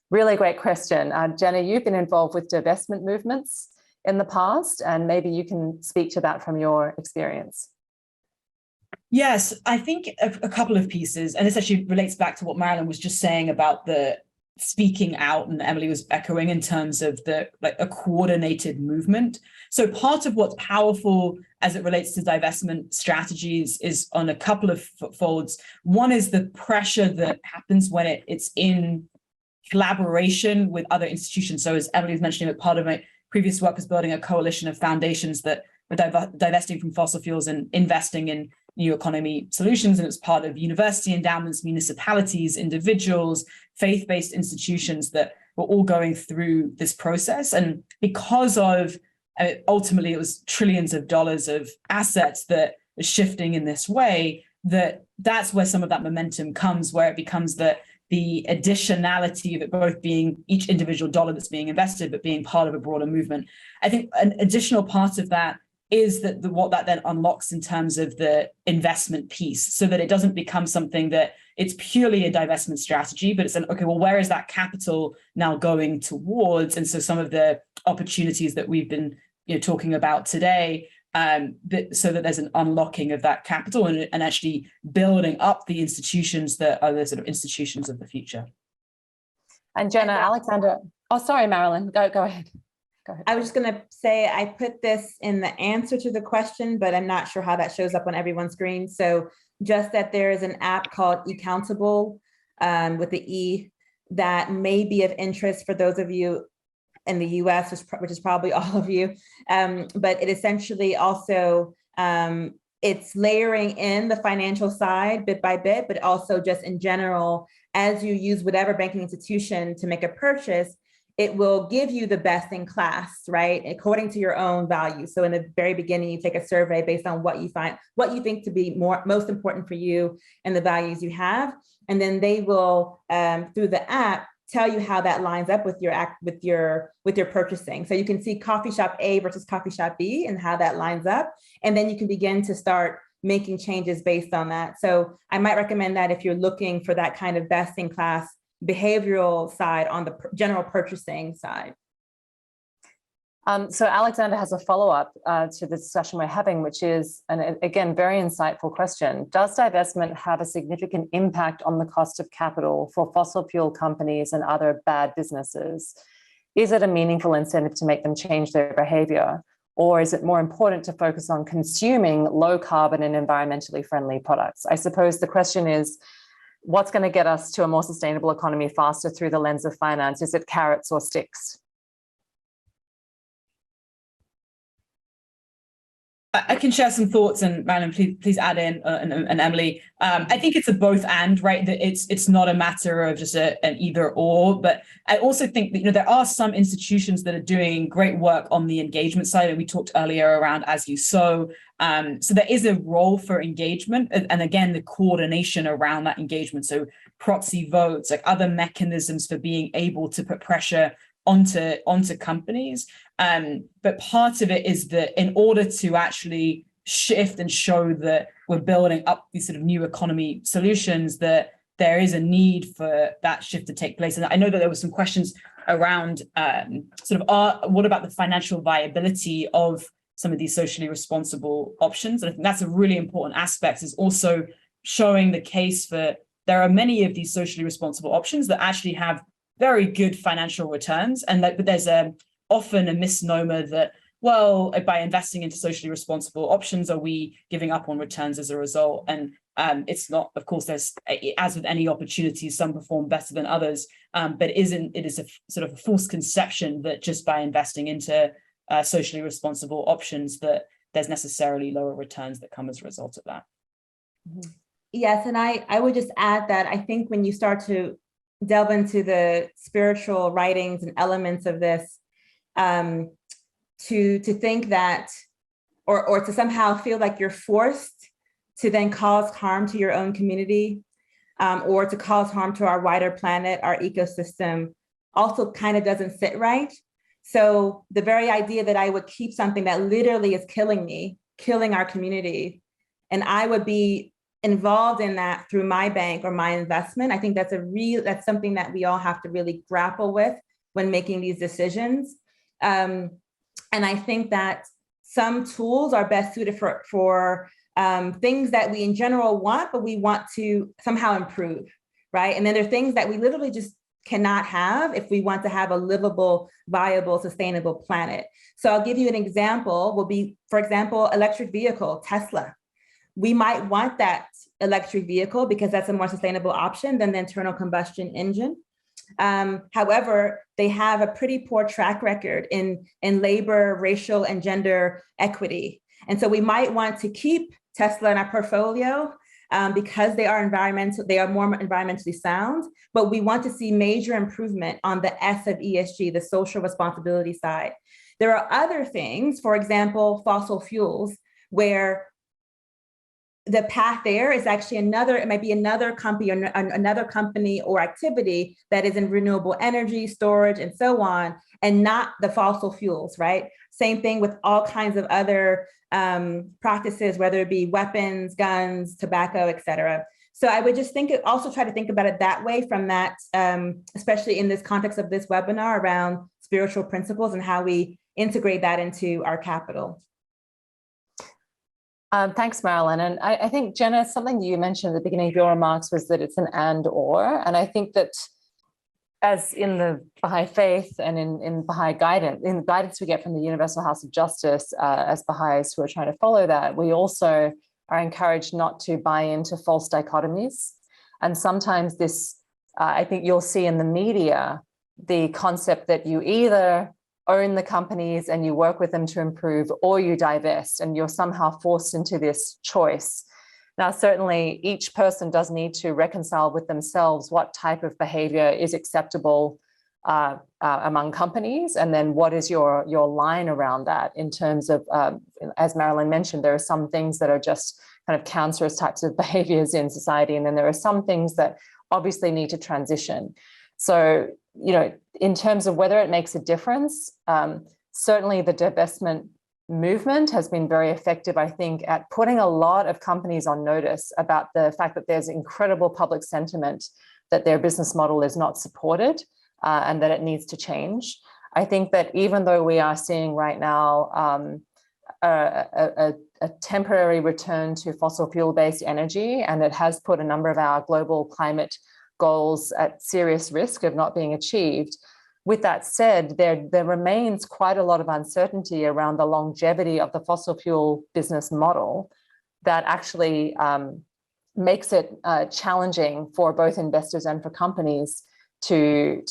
Really great question. Jenna, you've been involved with divestment movements in the past, and maybe you can speak to that from your experience. Yes, I think a couple of pieces, and this actually relates back to what Marilyn was just saying about the speaking out, and Emily was echoing in terms of a coordinated movement. So part of what's powerful as it relates to divestment strategies is on a couple of folds. One is the pressure that happens when it's in collaboration with other institutions. So as Emily was mentioning, part of my previous work was building a coalition of foundations that were divesting from fossil fuels and investing in new economy solutions. And it's part of university endowments, municipalities, individuals, faith-based institutions that were all going through this process. And because of, ultimately, it was trillions of dollars of assets that are shifting in this way, that's where some of that momentum comes, where it becomes the additionality of it both being each individual dollar that's being invested, but being part of a broader movement. I think an additional part of that is that what that then unlocks in terms of the investment piece, so that it doesn't become something that it's purely a divestment strategy, but it's okay, well, where is that capital now going towards? And so some of the opportunities that we've been talking about today, so that there's an unlocking of that capital and actually building up the institutions that are the sort of institutions of the future. And Jenna, Alexander, oh, sorry, Marilyn, go ahead. Go ahead. I was just going to say, I put this in the answer to the question, but I'm not sure how that shows up on everyone's screen. So just that there is an app called eCountable with the E that may be of interest for those of you in the US, which is probably all of you. But it essentially also, it's layering in the financial side bit by bit, but also just in general, as you use whatever banking institution to make a purchase, it will give you the best in class, right? According to your own values. So in the very beginning, you take a survey based on what you think to be most important for you and the values you have. And then they will, through the app, tell you how that lines up with your purchasing. So you can see coffee shop A versus coffee shop B and how that lines up. And then you can begin to start making changes based on that. So I might recommend that if you're looking for that kind of best in class behavioral side on the general purchasing side. So Alexander has a follow-up to the discussion we're having, which is, and again, very insightful question. Does divestment have a significant impact on the cost of capital for fossil fuel companies and other bad businesses? is it a meaningful incentive to make them change their behavior? Or is it more important to focus on consuming low carbon and environmentally friendly products? I suppose the question is, what's going to get us to a more sustainable economy faster through the lens of finance? Is it carrots or sticks? I can share some thoughts, and Madeline, please add in, and Emily. I think it's a both and, right? That it's not a matter of just an either or, but I also think that there are some institutions that are doing great work on the engagement side, and we talked earlier around as you sow. So there is a role for engagement, and again, the coordination around that engagement. So proxy votes, like other mechanisms for being able to put pressure onto companies. But part of it is that in order to actually shift and show that we're building up these sort of new economy solutions, that there is a need for that shift to take place. And I know that there were some questions around what about the financial viability of some of these socially responsible options? And I think that's a really important aspect, is also showing the case for there are many of these socially responsible options that actually have very good financial returns, and but there's often a misnomer that, well, by investing into socially responsible options, are we giving up on returns as a result? And it's not. Of course, there's, as with any opportunities, some perform better than others, but it is a sort of a false conception that just by investing into socially responsible options that there's necessarily lower returns that come as a result of that. Yes, and I would just add that I think when you start to delve into the spiritual writings and elements of this, to think that, or to somehow feel like you're forced to then cause harm to your own community, or to cause harm to our wider planet, our ecosystem, also kind of doesn't sit right. So the very idea that I would keep something that literally is killing me, killing our community, and I would be involved in that through my bank or my investment, I think that's something that we all have to really grapple with when making these decisions. And I think that some tools are best suited for things that we in general want, but we want to somehow improve, right? And then there are things that we literally just cannot have if we want to have a livable, viable, sustainable planet. So I'll give you an example, will be, for example, electric vehicle, Tesla. We might want that electric vehicle because that's a more sustainable option than the internal combustion engine. However, they have a pretty poor track record in labor, racial, and gender equity. And so we might want to keep Tesla in our portfolio because they are more environmentally sound, but we want to see major improvement on the S of ESG, the social responsibility side. There are other things, for example, fossil fuels, where the path there is actually it might be another company or activity that is in renewable energy, storage, and so on, and not the fossil fuels, right? Same thing with all kinds of other practices, whether it be weapons, guns, tobacco, et cetera. So I would just also try to think about it that way, from that, especially in this context of this webinar around spiritual principles and how we integrate that into our capital. Thanks, Marilyn. And I think, Jenna, something you mentioned at the beginning of your remarks was that it's an and or. And I think that as in the Baha'i Faith and in Baha'i guidance, in the guidance we get from the Universal House of Justice, as Baha'is who are trying to follow that, we also are encouraged not to buy into false dichotomies. And sometimes this, I think you'll see in the media, the concept that you either own the companies and you work with them to improve, or you divest, and you're somehow forced into this choice. Now, certainly each person does need to reconcile with themselves what type of behavior is acceptable among companies, and then what is your line around that in terms of, as Marilyn mentioned, there are some things that are just kind of cancerous types of behaviors in society, and then there are some things that obviously need to transition. So, in terms of whether it makes a difference, certainly the divestment movement has been very effective, I think, at putting a lot of companies on notice about the fact that there's incredible public sentiment that their business model is not supported and that it needs to change. I think that even though we are seeing right now a temporary return to fossil fuel-based energy, and it has put a number of our global climate goals at serious risk of not being achieved, With that said, there remains quite a lot of uncertainty around the longevity of the fossil fuel business model that actually makes it challenging for both investors and for companies to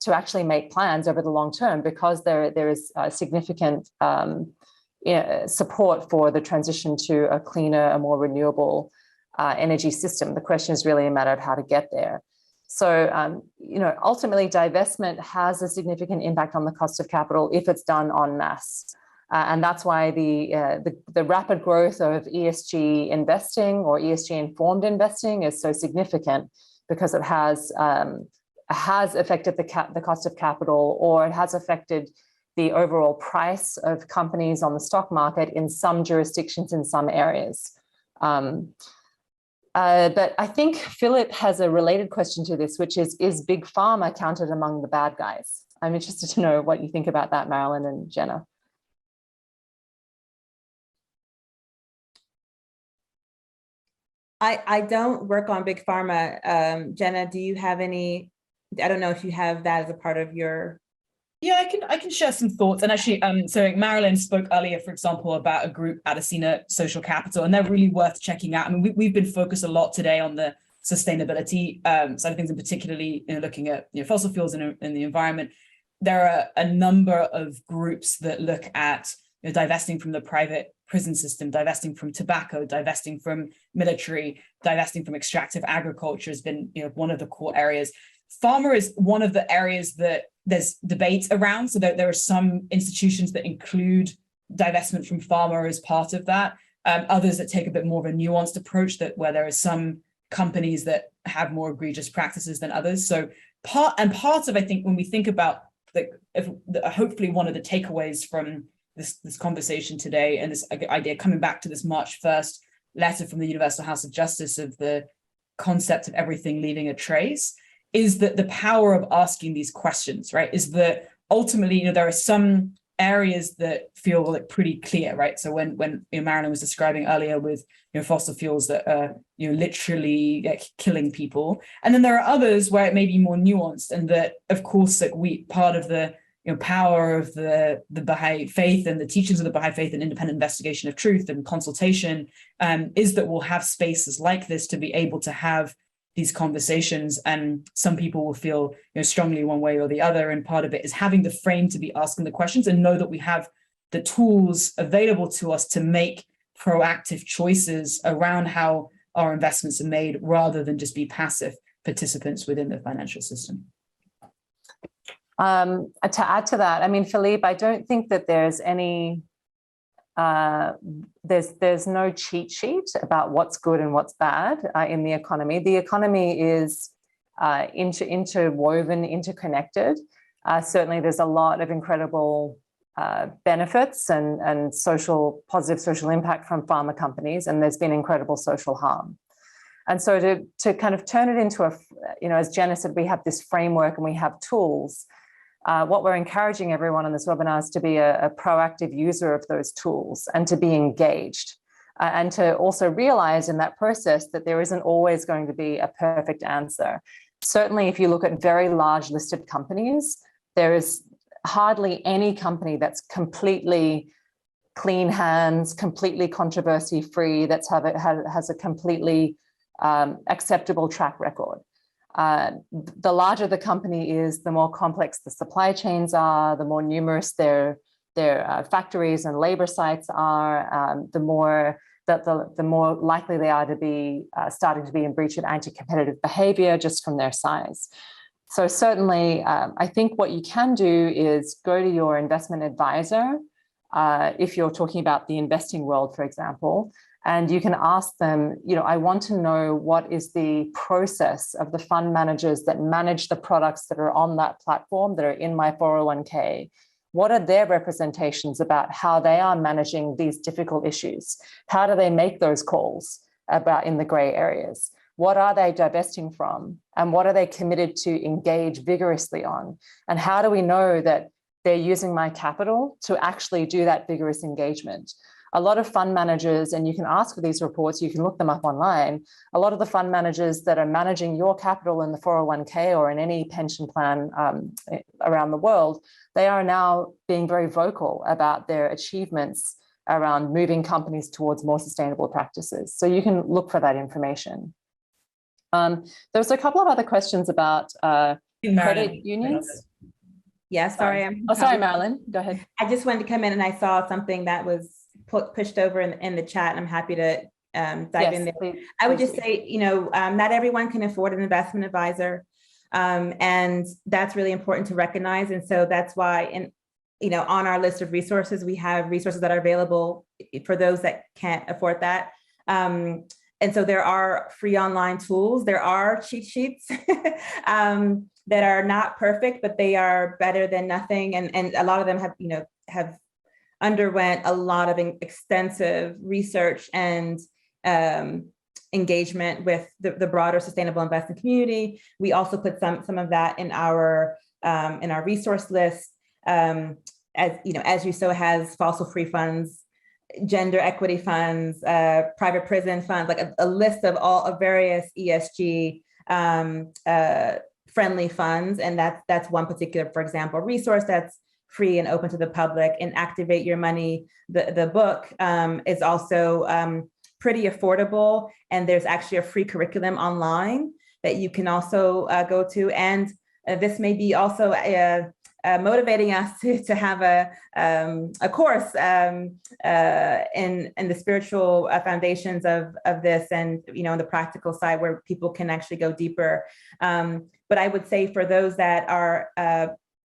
actually make plans over the long term, because there is significant support for the transition to a cleaner, a more renewable energy system. The question is really a matter of how to get there. So, ultimately, divestment has a significant impact on the cost of capital if it's done en masse. And that's why the rapid growth of ESG investing or ESG-informed investing is so significant, because it has affected the cost of capital, or it has affected the overall price of companies on the stock market in some jurisdictions, in some areas. But I think Philip has a related question to this, which is Big Pharma counted among the bad guys? I'm interested to know what you think about that, Marilyn and Jenna. I don't work on Big Pharma. Jenna, do you have any, I don't know if you have that as a part of your. Yeah, I can share some thoughts. And actually, so Marilyn spoke earlier, for example, about a group, Adesina Social Capital, and they're really worth checking out. I mean, we've been focused a lot today on the sustainability side of things, and particularly looking at fossil fuels in the environment. There are a number of groups that look at divesting from the private prison system, divesting from tobacco, divesting from military, divesting from extractive agriculture has been one of the core areas. Pharma is one of the areas that there's debate around. So there are some institutions that include divestment from pharma as part of that. Others that take a bit more of a nuanced approach, where there are some companies that have more egregious practices than others. So part of, I think, when we think about hopefully one of the takeaways from this conversation today, and this idea coming back to this March 1st letter from the Universal House of Justice of the concept of everything leaving a trace, is that the power of asking these questions, right, is that ultimately, there are some areas that feel pretty clear, right? So when Marilyn was describing earlier with fossil fuels that are literally killing people, and then there are others where it may be more nuanced, and that of course part of the power of the Baha'i Faith and the teachings of the Baha'i Faith and independent investigation of truth and consultation is that we'll have spaces like this to be able to have these conversations, and some people will feel strongly one way or the other, and part of it is having the frame to be asking the questions and know that we have the tools available to us to make proactive choices around how our investments are made, rather than just be passive participants within the financial system. To add to that, I mean, Philippe, I don't think that there's any there's no cheat sheet about what's good and what's bad in the economy. The economy is interwoven, interconnected. Certainly, there's a lot of incredible benefits and positive social impact from pharma companies, and there's been incredible social harm. And so to kind of turn it into as Jenna said, we have this framework and we have tools. What we're encouraging everyone in this webinar is to be a proactive user of those tools and to be engaged, and to also realize in that process that there isn't always going to be a perfect answer. Certainly, if you look at very large listed companies, there is hardly any company that's completely clean hands, completely controversy-free, has a completely acceptable track record. The larger the company is, the more complex the supply chains are, the more numerous their factories and labor sites are, the more likely they are to be starting to be in breach of anti-competitive behavior just from their size. So certainly, I think what you can do is go to your investment advisor, if you're talking about the investing world, for example, and you can ask them, I want to know what is the process of the fund managers that manage the products that are on that platform, that are in my 401k. What are their representations about how they are managing these difficult issues? How do they make those calls about in the gray areas? What are they divesting from? And what are they committed to engage vigorously on? And how do we know that they're using my capital to actually do that vigorous engagement? a lot of fund managers, and you can ask for these reports, you can look them up online. A lot of the fund managers that are managing your capital in the 401k or in any pension plan around the world, they are now being very vocal about their achievements around moving companies towards more sustainable practices. So you can look for that information. There was a couple of other questions about credit unions. Yeah, sorry. Sorry, Marilyn, go ahead. I just wanted to come in and I saw something that was pushed over in the chat, and I'm happy to dive in there. Please, I would just say, not everyone can afford an investment advisor, and that's really important to recognize. And so that's why, on our list of resources, we have resources that are available for those that can't afford that. And so there are free online tools. There are cheat sheets that are not perfect, but they are better than nothing. And a lot of them have underwent a lot of extensive research and engagement with the broader sustainable investing community. We also put some of that in our resource list. As you so has fossil-free funds, gender equity funds, private prison funds, like a list of all various ESG friendly funds. And that's one particular, for example, resource that's free and open to the public. And Activate Your Money, the book, is also pretty affordable. And there's actually a free curriculum online that you can also go to. And this may be also motivating us to have a course in the spiritual foundations of this, and the practical side where people can actually go deeper. But I would say for those that are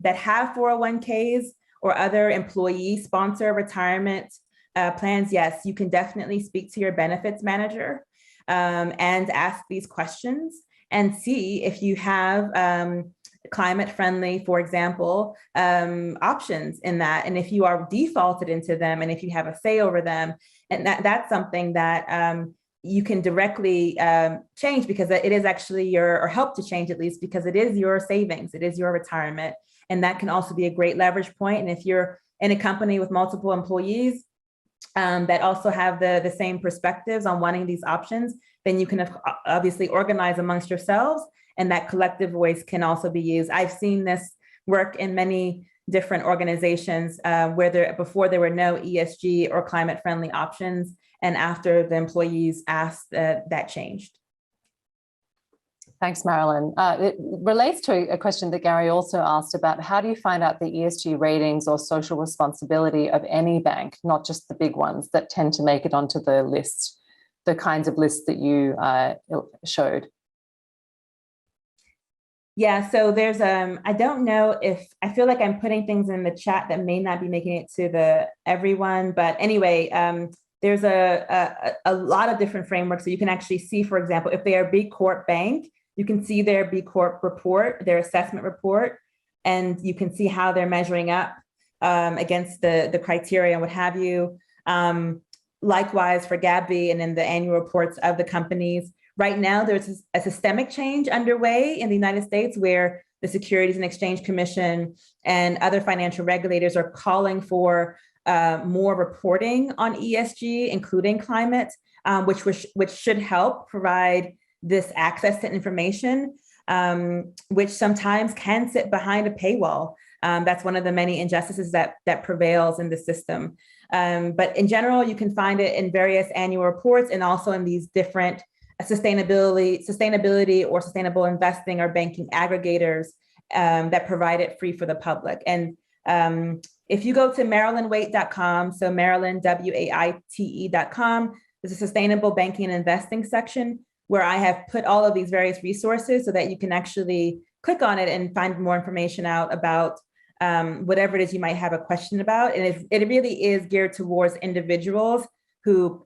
that have 401ks or other employee sponsor retirement plans, yes, you can definitely speak to your benefits manager and ask these questions and see if you have climate friendly, for example, options in that. And if you are defaulted into them, and if you have a say over them, and that's something that you can directly change, because it is actually or help to change at least, because it is your savings, it is your retirement. And that can also be a great leverage point. And if you're in a company with multiple employees that also have the same perspectives on wanting these options, then you can obviously organize amongst yourselves, and that collective voice can also be used. I've seen this work in many different organizations where before there were no ESG or climate friendly options, and after the employees asked, that changed. Thanks, Marilyn. It relates to a question that Gary also asked about: how do you find out the ESG ratings or social responsibility of any bank, not just the big ones that tend to make it onto the list, the kinds of lists that you showed? Yeah, so there's I don't know if I feel like I'm putting things in the chat that may not be making it to everyone, but anyway, there's a lot of different frameworks. So you can actually see, for example, if they are a B Corp bank, you can see their B Corp report, their assessment report, and you can see how they're measuring up against the criteria and what have you. Likewise for GABI and in the annual reports of the companies. Right now, there's a systemic change underway in the United States where the Securities and Exchange Commission and other financial regulators are calling for more reporting on ESG, including climate, which should help provide this access to information, which sometimes can sit behind a paywall. That's one of the many injustices that prevails in the system. But in general, you can find it in various annual reports and also in these different sustainability or sustainable investing or banking aggregators that provide it free for the public. And if you go to marilynwaite.com, so Marilyn, WAITE.com, there's a sustainable banking and investing section where I have put all of these various resources so that you can actually click on it and find more information out about whatever it is you might have a question about. And it really is geared towards individuals who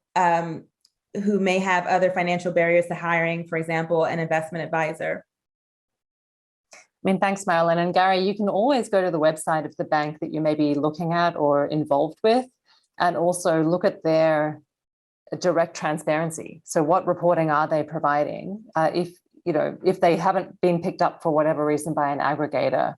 may have other financial barriers to hiring, for example, an investment advisor. I mean, thanks, Marilyn. And Gary, you can always go to the website of the bank that you may be looking at or involved with, and also look at their direct transparency. So what reporting are they providing? If they haven't been picked up for whatever reason by an aggregator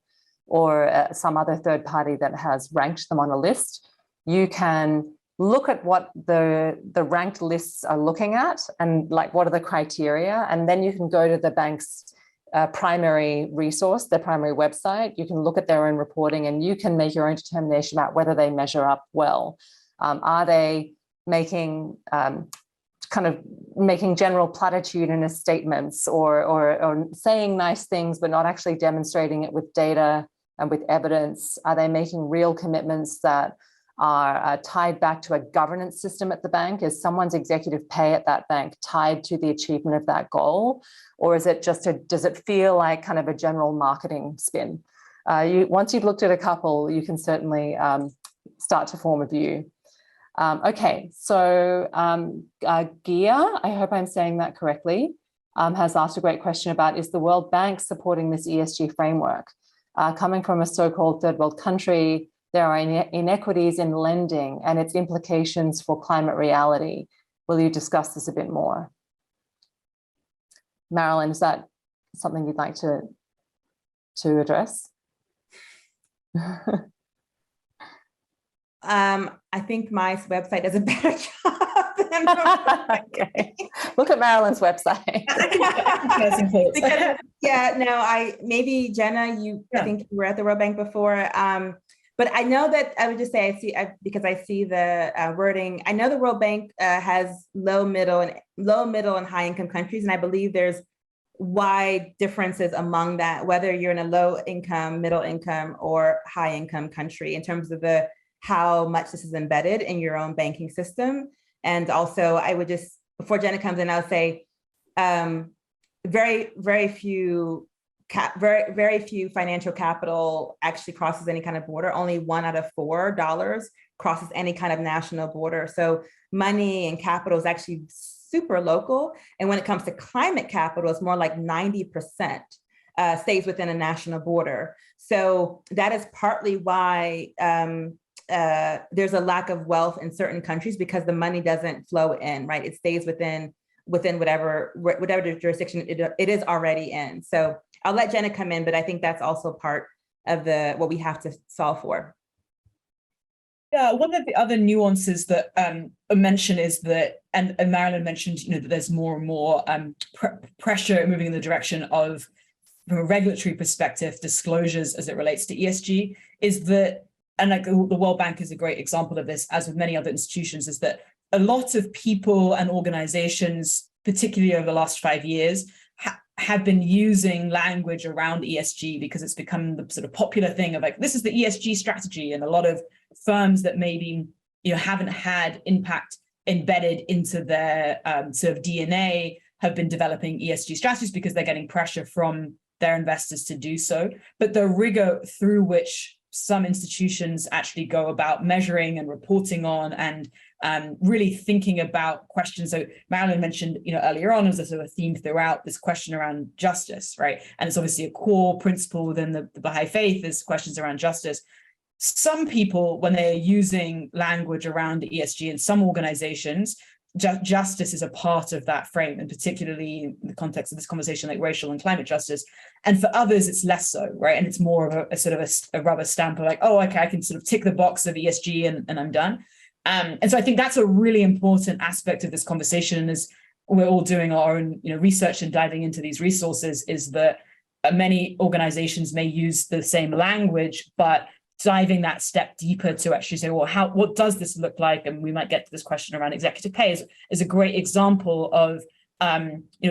or some other third party that has ranked them on a list, you can look at what the ranked lists are looking at and like what are the criteria, and then you can go to the bank's primary resource, their primary website. You can look at their own reporting and you can make your own determination about whether they measure up well. Are they making kind of making general platitudinous statements or saying nice things but not actually demonstrating it with data and with evidence? Are they making real commitments that are tied back to a governance system at the bank? Is someone's executive pay at that bank tied to the achievement of that goal? Or is it just does it feel like kind of a general marketing spin? Once you've looked at a couple, you can certainly start to form a view. Okay, so Gia, I hope I'm saying that correctly, has asked a great question about, is the World Bank supporting this ESG framework? Coming from a so-called third world country, there are inequities in lending and its implications for climate reality. Will you discuss this a bit more? Marilyn, is that something you'd like to address? I think my website does a better job than okay. Look at Marilyn's website. Yeah, no, maybe Jenna, I think you were at the World Bank before. But I know that I would just say because I see the wording. I know the World Bank has low, middle, and high income countries, and I believe there's wide differences among that, whether you're in a low income, middle income, or high income country in terms of how much this is embedded in your own banking system. And also, I would just, before Jenna comes in, I'll say very few financial capital actually crosses any kind of border. Only $1 out of $4 crosses any kind of national border. So money and capital is actually super local. And when it comes to climate capital, it's more like 90% stays within a national border. So that is partly why there's a lack of wealth in certain countries, because the money doesn't flow in, right? It stays within whatever jurisdiction it is already in. So I'll let Jenna come in, but I think that's also part of what we have to solve for. Yeah, one of the other nuances that I mention is that, and Marilyn mentioned, that there's more and more pressure moving in the direction of, from a regulatory perspective, disclosures as it relates to ESG, is that, and like the World Bank is a great example of this, as with many other institutions, is that a lot of people and organizations, particularly over the last 5 years, have been using language around ESG because it's become the sort of popular thing of like, this is the ESG strategy. And a lot of firms that maybe haven't had impact embedded into their sort of DNA have been developing ESG strategies because they're getting pressure from their investors to do so. But the rigor through which some institutions actually go about measuring and reporting on and really thinking about questions. So Marilyn mentioned, earlier on, as a sort of theme throughout, this question around justice, right? And it's obviously a core principle within the Baha'i Faith is questions around justice. Some people, when they're using language around ESG in some organizations, justice is a part of that frame, and particularly in the context of this conversation, like racial and climate justice. And for others, it's less so, right? And it's more of a sort of a rubber stamp of like, oh, okay, I can sort of tick the box of ESG and I'm done. And so I think that's a really important aspect of this conversation, as we're all doing our own research and diving into these resources, is that many organizations may use the same language, but diving that step deeper to actually say, well, what does this look like? And we might get to this question around executive pay is a great example of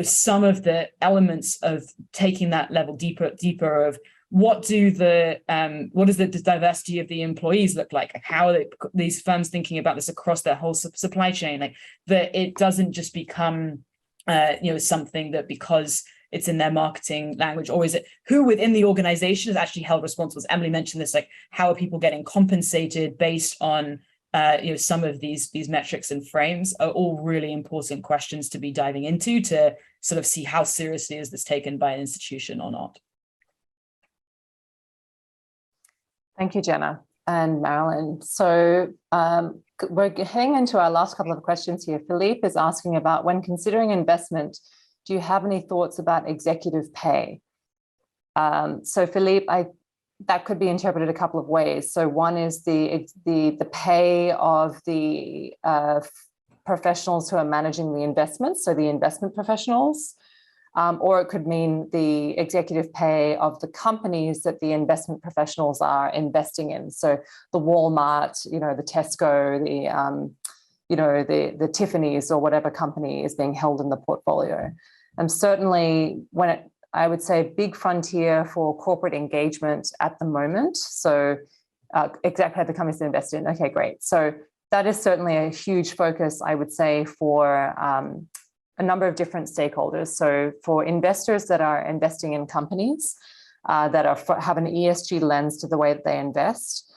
some of the elements of taking that level deeper of what does the diversity of the employees look like? How are these firms thinking about this across their whole supply chain? Like that it doesn't just become something that because it's in their marketing language, or is it who within the organization is actually held responsible? As Emily mentioned this, like how are people getting compensated based on some of these metrics and frames are all really important questions to be diving into to sort of see how seriously is this taken by an institution or not. Thank you, Jenna and Marilyn. So we're heading into our last couple of questions here. Philippe is asking about, when considering investment, do you have any thoughts about executive pay? So Philippe, that could be interpreted a couple of ways. So one is the pay of the professionals who are managing the investments, so the investment professionals, or it could mean the executive pay of the companies that the investment professionals are investing in. So the Walmart, the Tesco, the Tiffany's, or whatever company is being held in the portfolio. And certainly I would say big frontier for corporate engagement at the moment. So exactly how the companies invest in. Okay, great. So that is certainly a huge focus, I would say, for a number of different stakeholders. So for investors that are investing in companies that have an ESG lens to the way that they invest,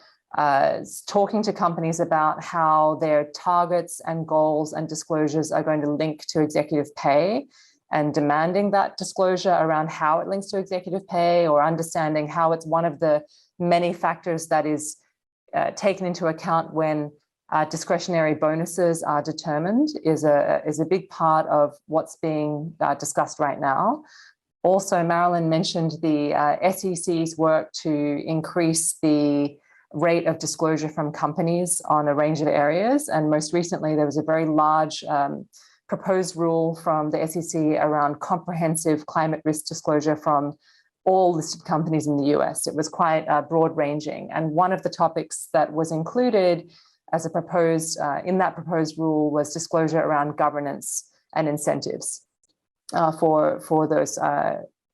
talking to companies about how their targets and goals and disclosures are going to link to executive pay, and demanding that disclosure around how it links to executive pay, or understanding how it's one of the many factors that is taken into account when discretionary bonuses are determined, is a big part of what's being discussed right now. Also, Marilyn mentioned the SEC's work to increase the rate of disclosure from companies on a range of areas. And most recently, there was a very large proposed rule from the SEC around comprehensive climate risk disclosure from all listed companies in the US. It was quite broad ranging. And one of the topics that was included as a proposed, in that proposed rule, was disclosure around governance and incentives for those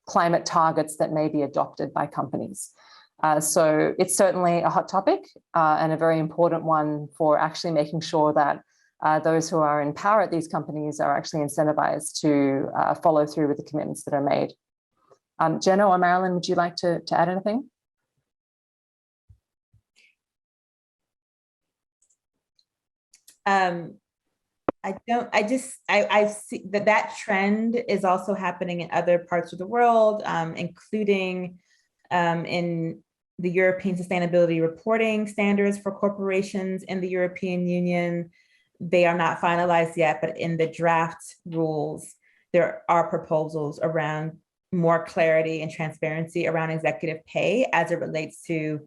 climate targets that may be adopted by companies. So it's certainly a hot topic and a very important one for actually making sure that those who are in power at these companies are actually incentivized to follow through with the commitments that are made. Jenna or Marilyn, would you like to add anything? I see that trend is also happening in other parts of the world, including in the European Sustainability Reporting Standards for corporations in the European Union. They are not finalized yet, but in the draft rules, there are proposals around more clarity and transparency around executive pay as it relates to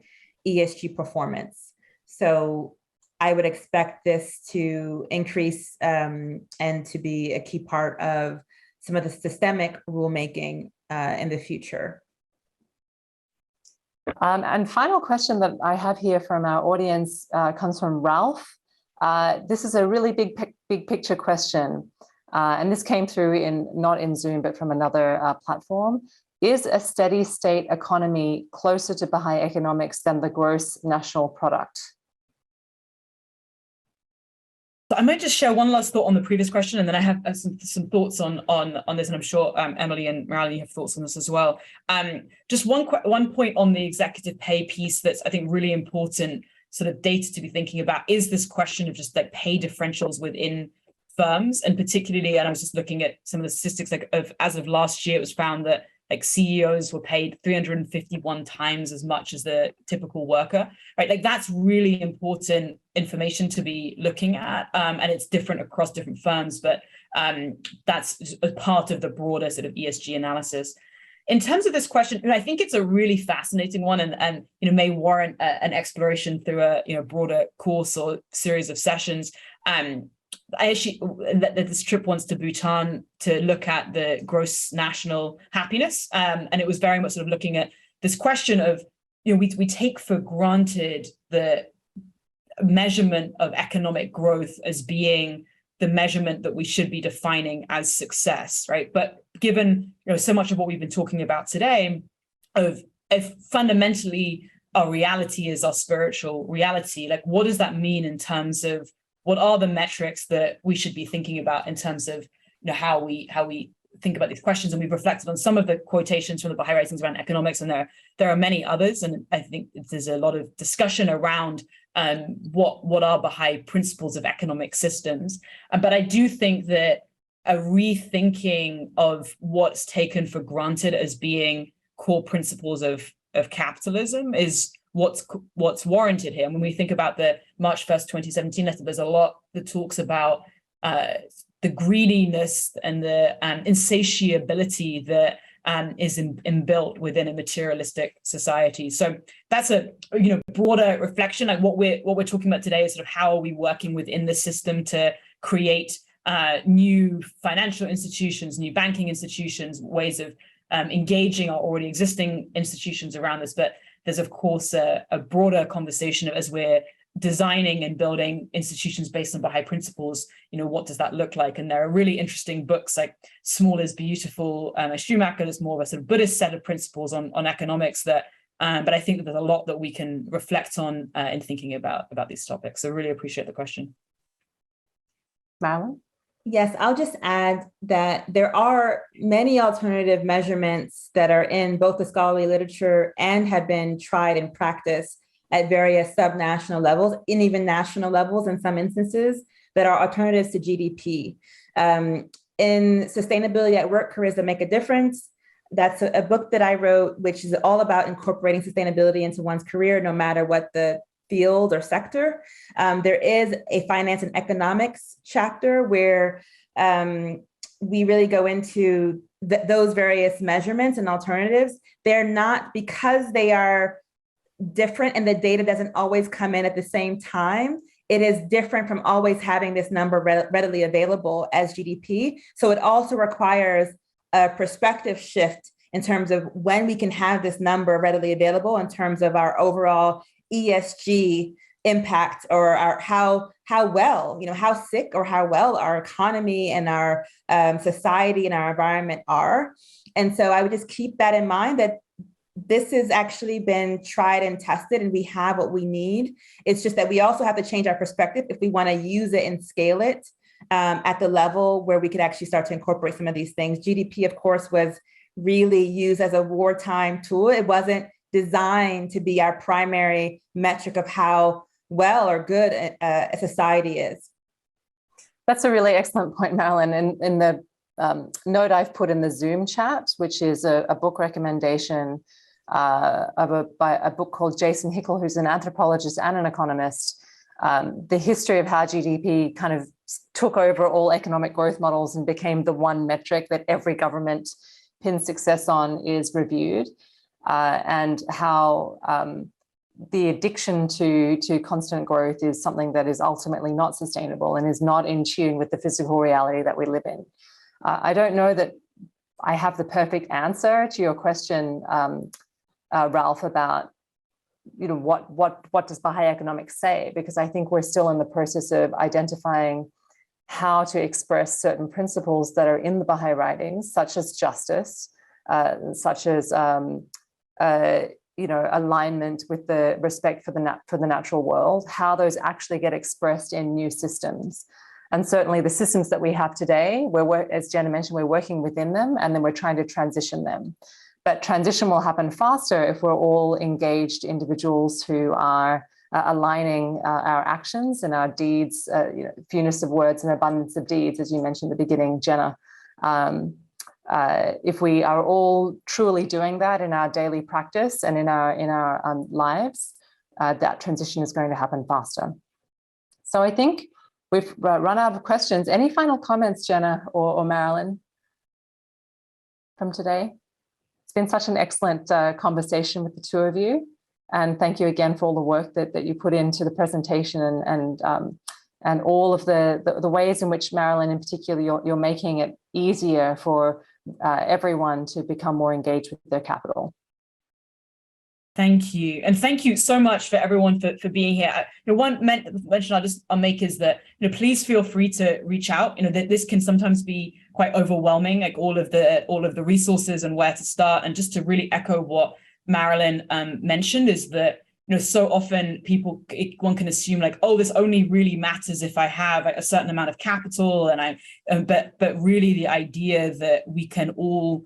ESG performance. So I would expect this to increase and to be a key part of some of the systemic rulemaking in the future. And final question that I have here from our audience comes from Ralph. This is a really big picture question. And this came through not in Zoom, but from another platform. Is a steady state economy closer to Baha'i economics than the gross national product? I might just share one last thought on the previous question, and then I have some thoughts on this, and I'm sure Emily and Marilyn, you have thoughts on this as well. Just one point on the executive pay piece that's, I think, really important sort of data to be thinking about is this question of just like pay differentials within firms, and particularly, and I was just looking at some of the statistics, like as of last year, it was found that like CEOs were paid 351 times as much as the typical worker, right? Like that's really important information to be looking at, and it's different across different firms, but that's a part of the broader sort of ESG analysis. In terms of this question, and I think it's a really fascinating one, and may warrant an exploration through a broader course or series of sessions. I actually, this trip once to Bhutan to look at the gross national happiness, and it was very much sort of looking at this question of, we take for granted the measurement of economic growth as being the measurement that we should be defining as success, right? But given so much of what we've been talking about today, if fundamentally our reality is our spiritual reality, like what does that mean in terms of what are the metrics that we should be thinking about in terms of how we think about these questions? And we've reflected on some of the quotations from the Baha'i writings around economics, and there are many others. And I think there's a lot of discussion around what are Baha'i principles of economic systems. But I do think that a rethinking of what's taken for granted as being core principles of capitalism is what's warranted here. And when we think about the March 1st, 2017 letter, there's a lot that talks about the greediness and the insatiability that is inbuilt within a materialistic society. So that's a broader reflection. Like what we're talking about today is sort of how are we working within the system to create new financial institutions, new banking institutions, ways of engaging our already existing institutions around this. But there's of course a broader conversation as we're designing and building institutions based on Baha'i principles. What does that look like? And there are really interesting books like Small is Beautiful, Schumacher, that's more of a sort of Buddhist set of principles on economics that, but I think that there's a lot that we can reflect on in thinking about these topics. So really appreciate the question. Marilyn? Yes, I'll just add that there are many alternative measurements that are in both the scholarly literature and have been tried in practice at various subnational levels and even national levels in some instances that are alternatives to GDP. In Sustainability at Work, Careers That Make a Difference, that's a book that I wrote, which is all about incorporating sustainability into one's career, no matter what the field or sector. There is a finance and economics chapter where we really go into those various measurements and alternatives. They're not, because they are different and the data doesn't always come in at the same time, it is different from always having this number readily available as GDP. So it also requires a perspective shift in terms of when we can have this number readily available in terms of our overall ESG impact, or how well, how sick or how well our economy and our society and our environment are. And so I would just keep that in mind, that this has actually been tried and tested and we have what we need. It's just that we also have to change our perspective if we want to use it and scale it at the level where we could actually start to incorporate some of these things. GDP, of course, was really used as a wartime tool. It wasn't designed to be our primary metric of how well or good a society is. That's a really excellent point, Marilyn. In the note I've put in the Zoom chat, which is a book recommendation by a book called Jason Hickel, who's an anthropologist and an economist. The history of how GDP kind of took over all economic growth models and became the one metric that every government pins success on is reviewed, and how the addiction to constant growth is something that is ultimately not sustainable and is not in tune with the physical reality that we live in. I don't know that I have the perfect answer to your question, Ralph, about what does Baha'i economics say? Because I think we're still in the process of identifying how to express certain principles that are in the Baha'i writings, such as justice, such as alignment with the respect for the natural world, how those actually get expressed in new systems. And certainly the systems that we have today, as Jenna mentioned, we're working within them and then we're trying to transition them. But transition will happen faster if we're all engaged individuals who are aligning our actions and our deeds, fewness of words and abundance of deeds, as you mentioned at the beginning, Jenna. If we are all truly doing that in our daily practice and in our lives, that transition is going to happen faster. So I think we've run out of questions. Any final comments, Jenna or Marilyn, from today? It's been such an excellent conversation with the two of you. And thank you again for all the work that you put into the presentation and all of the ways in which, Marilyn, in particular, you're making it easier for everyone to become more engaged with their capital. Thank you. And thank you so much for everyone for being here. One mention I'll make is that, please feel free to reach out. That this can sometimes be quite overwhelming, like all of the resources and where to start. And just to really echo what Marilyn mentioned is that, so often one can assume like, oh, this only really matters if I have a certain amount of capital, and but really the idea that we can all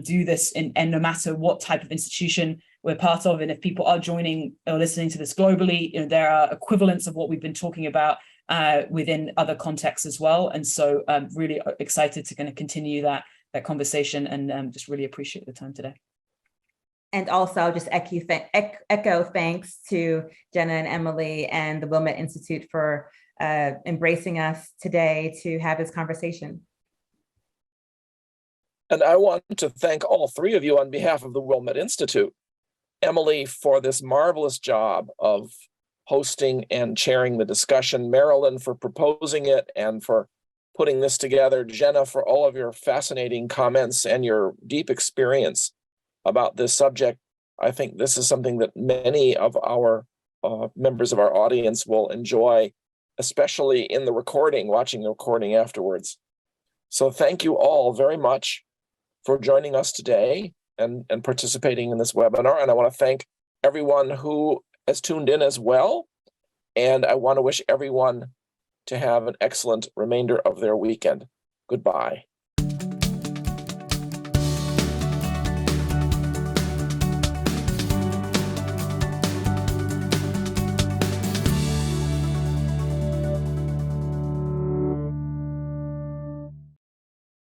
do this and no matter what type of institution we're part of, and if people are joining or listening to this globally, there are equivalents of what we've been talking about within other contexts as well. And so I'm really excited to kind of continue that conversation, and just really appreciate the time today. And also I'll just echo thanks to Jenna and Emily and the Wilmette Institute for embracing us today to have this conversation. And I want to thank all three of you on behalf of the Wilmette Institute. Emily, for this marvelous job of hosting and chairing the discussion, Marilyn for proposing it and for putting this together, Jenna for all of your fascinating comments and your deep experience about this subject. I think this is something that many of our members of our audience will enjoy, especially in the recording, watching the recording afterwards. So thank you all very much for joining us today and participating in this webinar. And I want to thank everyone who has tuned in as well. And I want to wish everyone to have an excellent remainder of their weekend. Goodbye.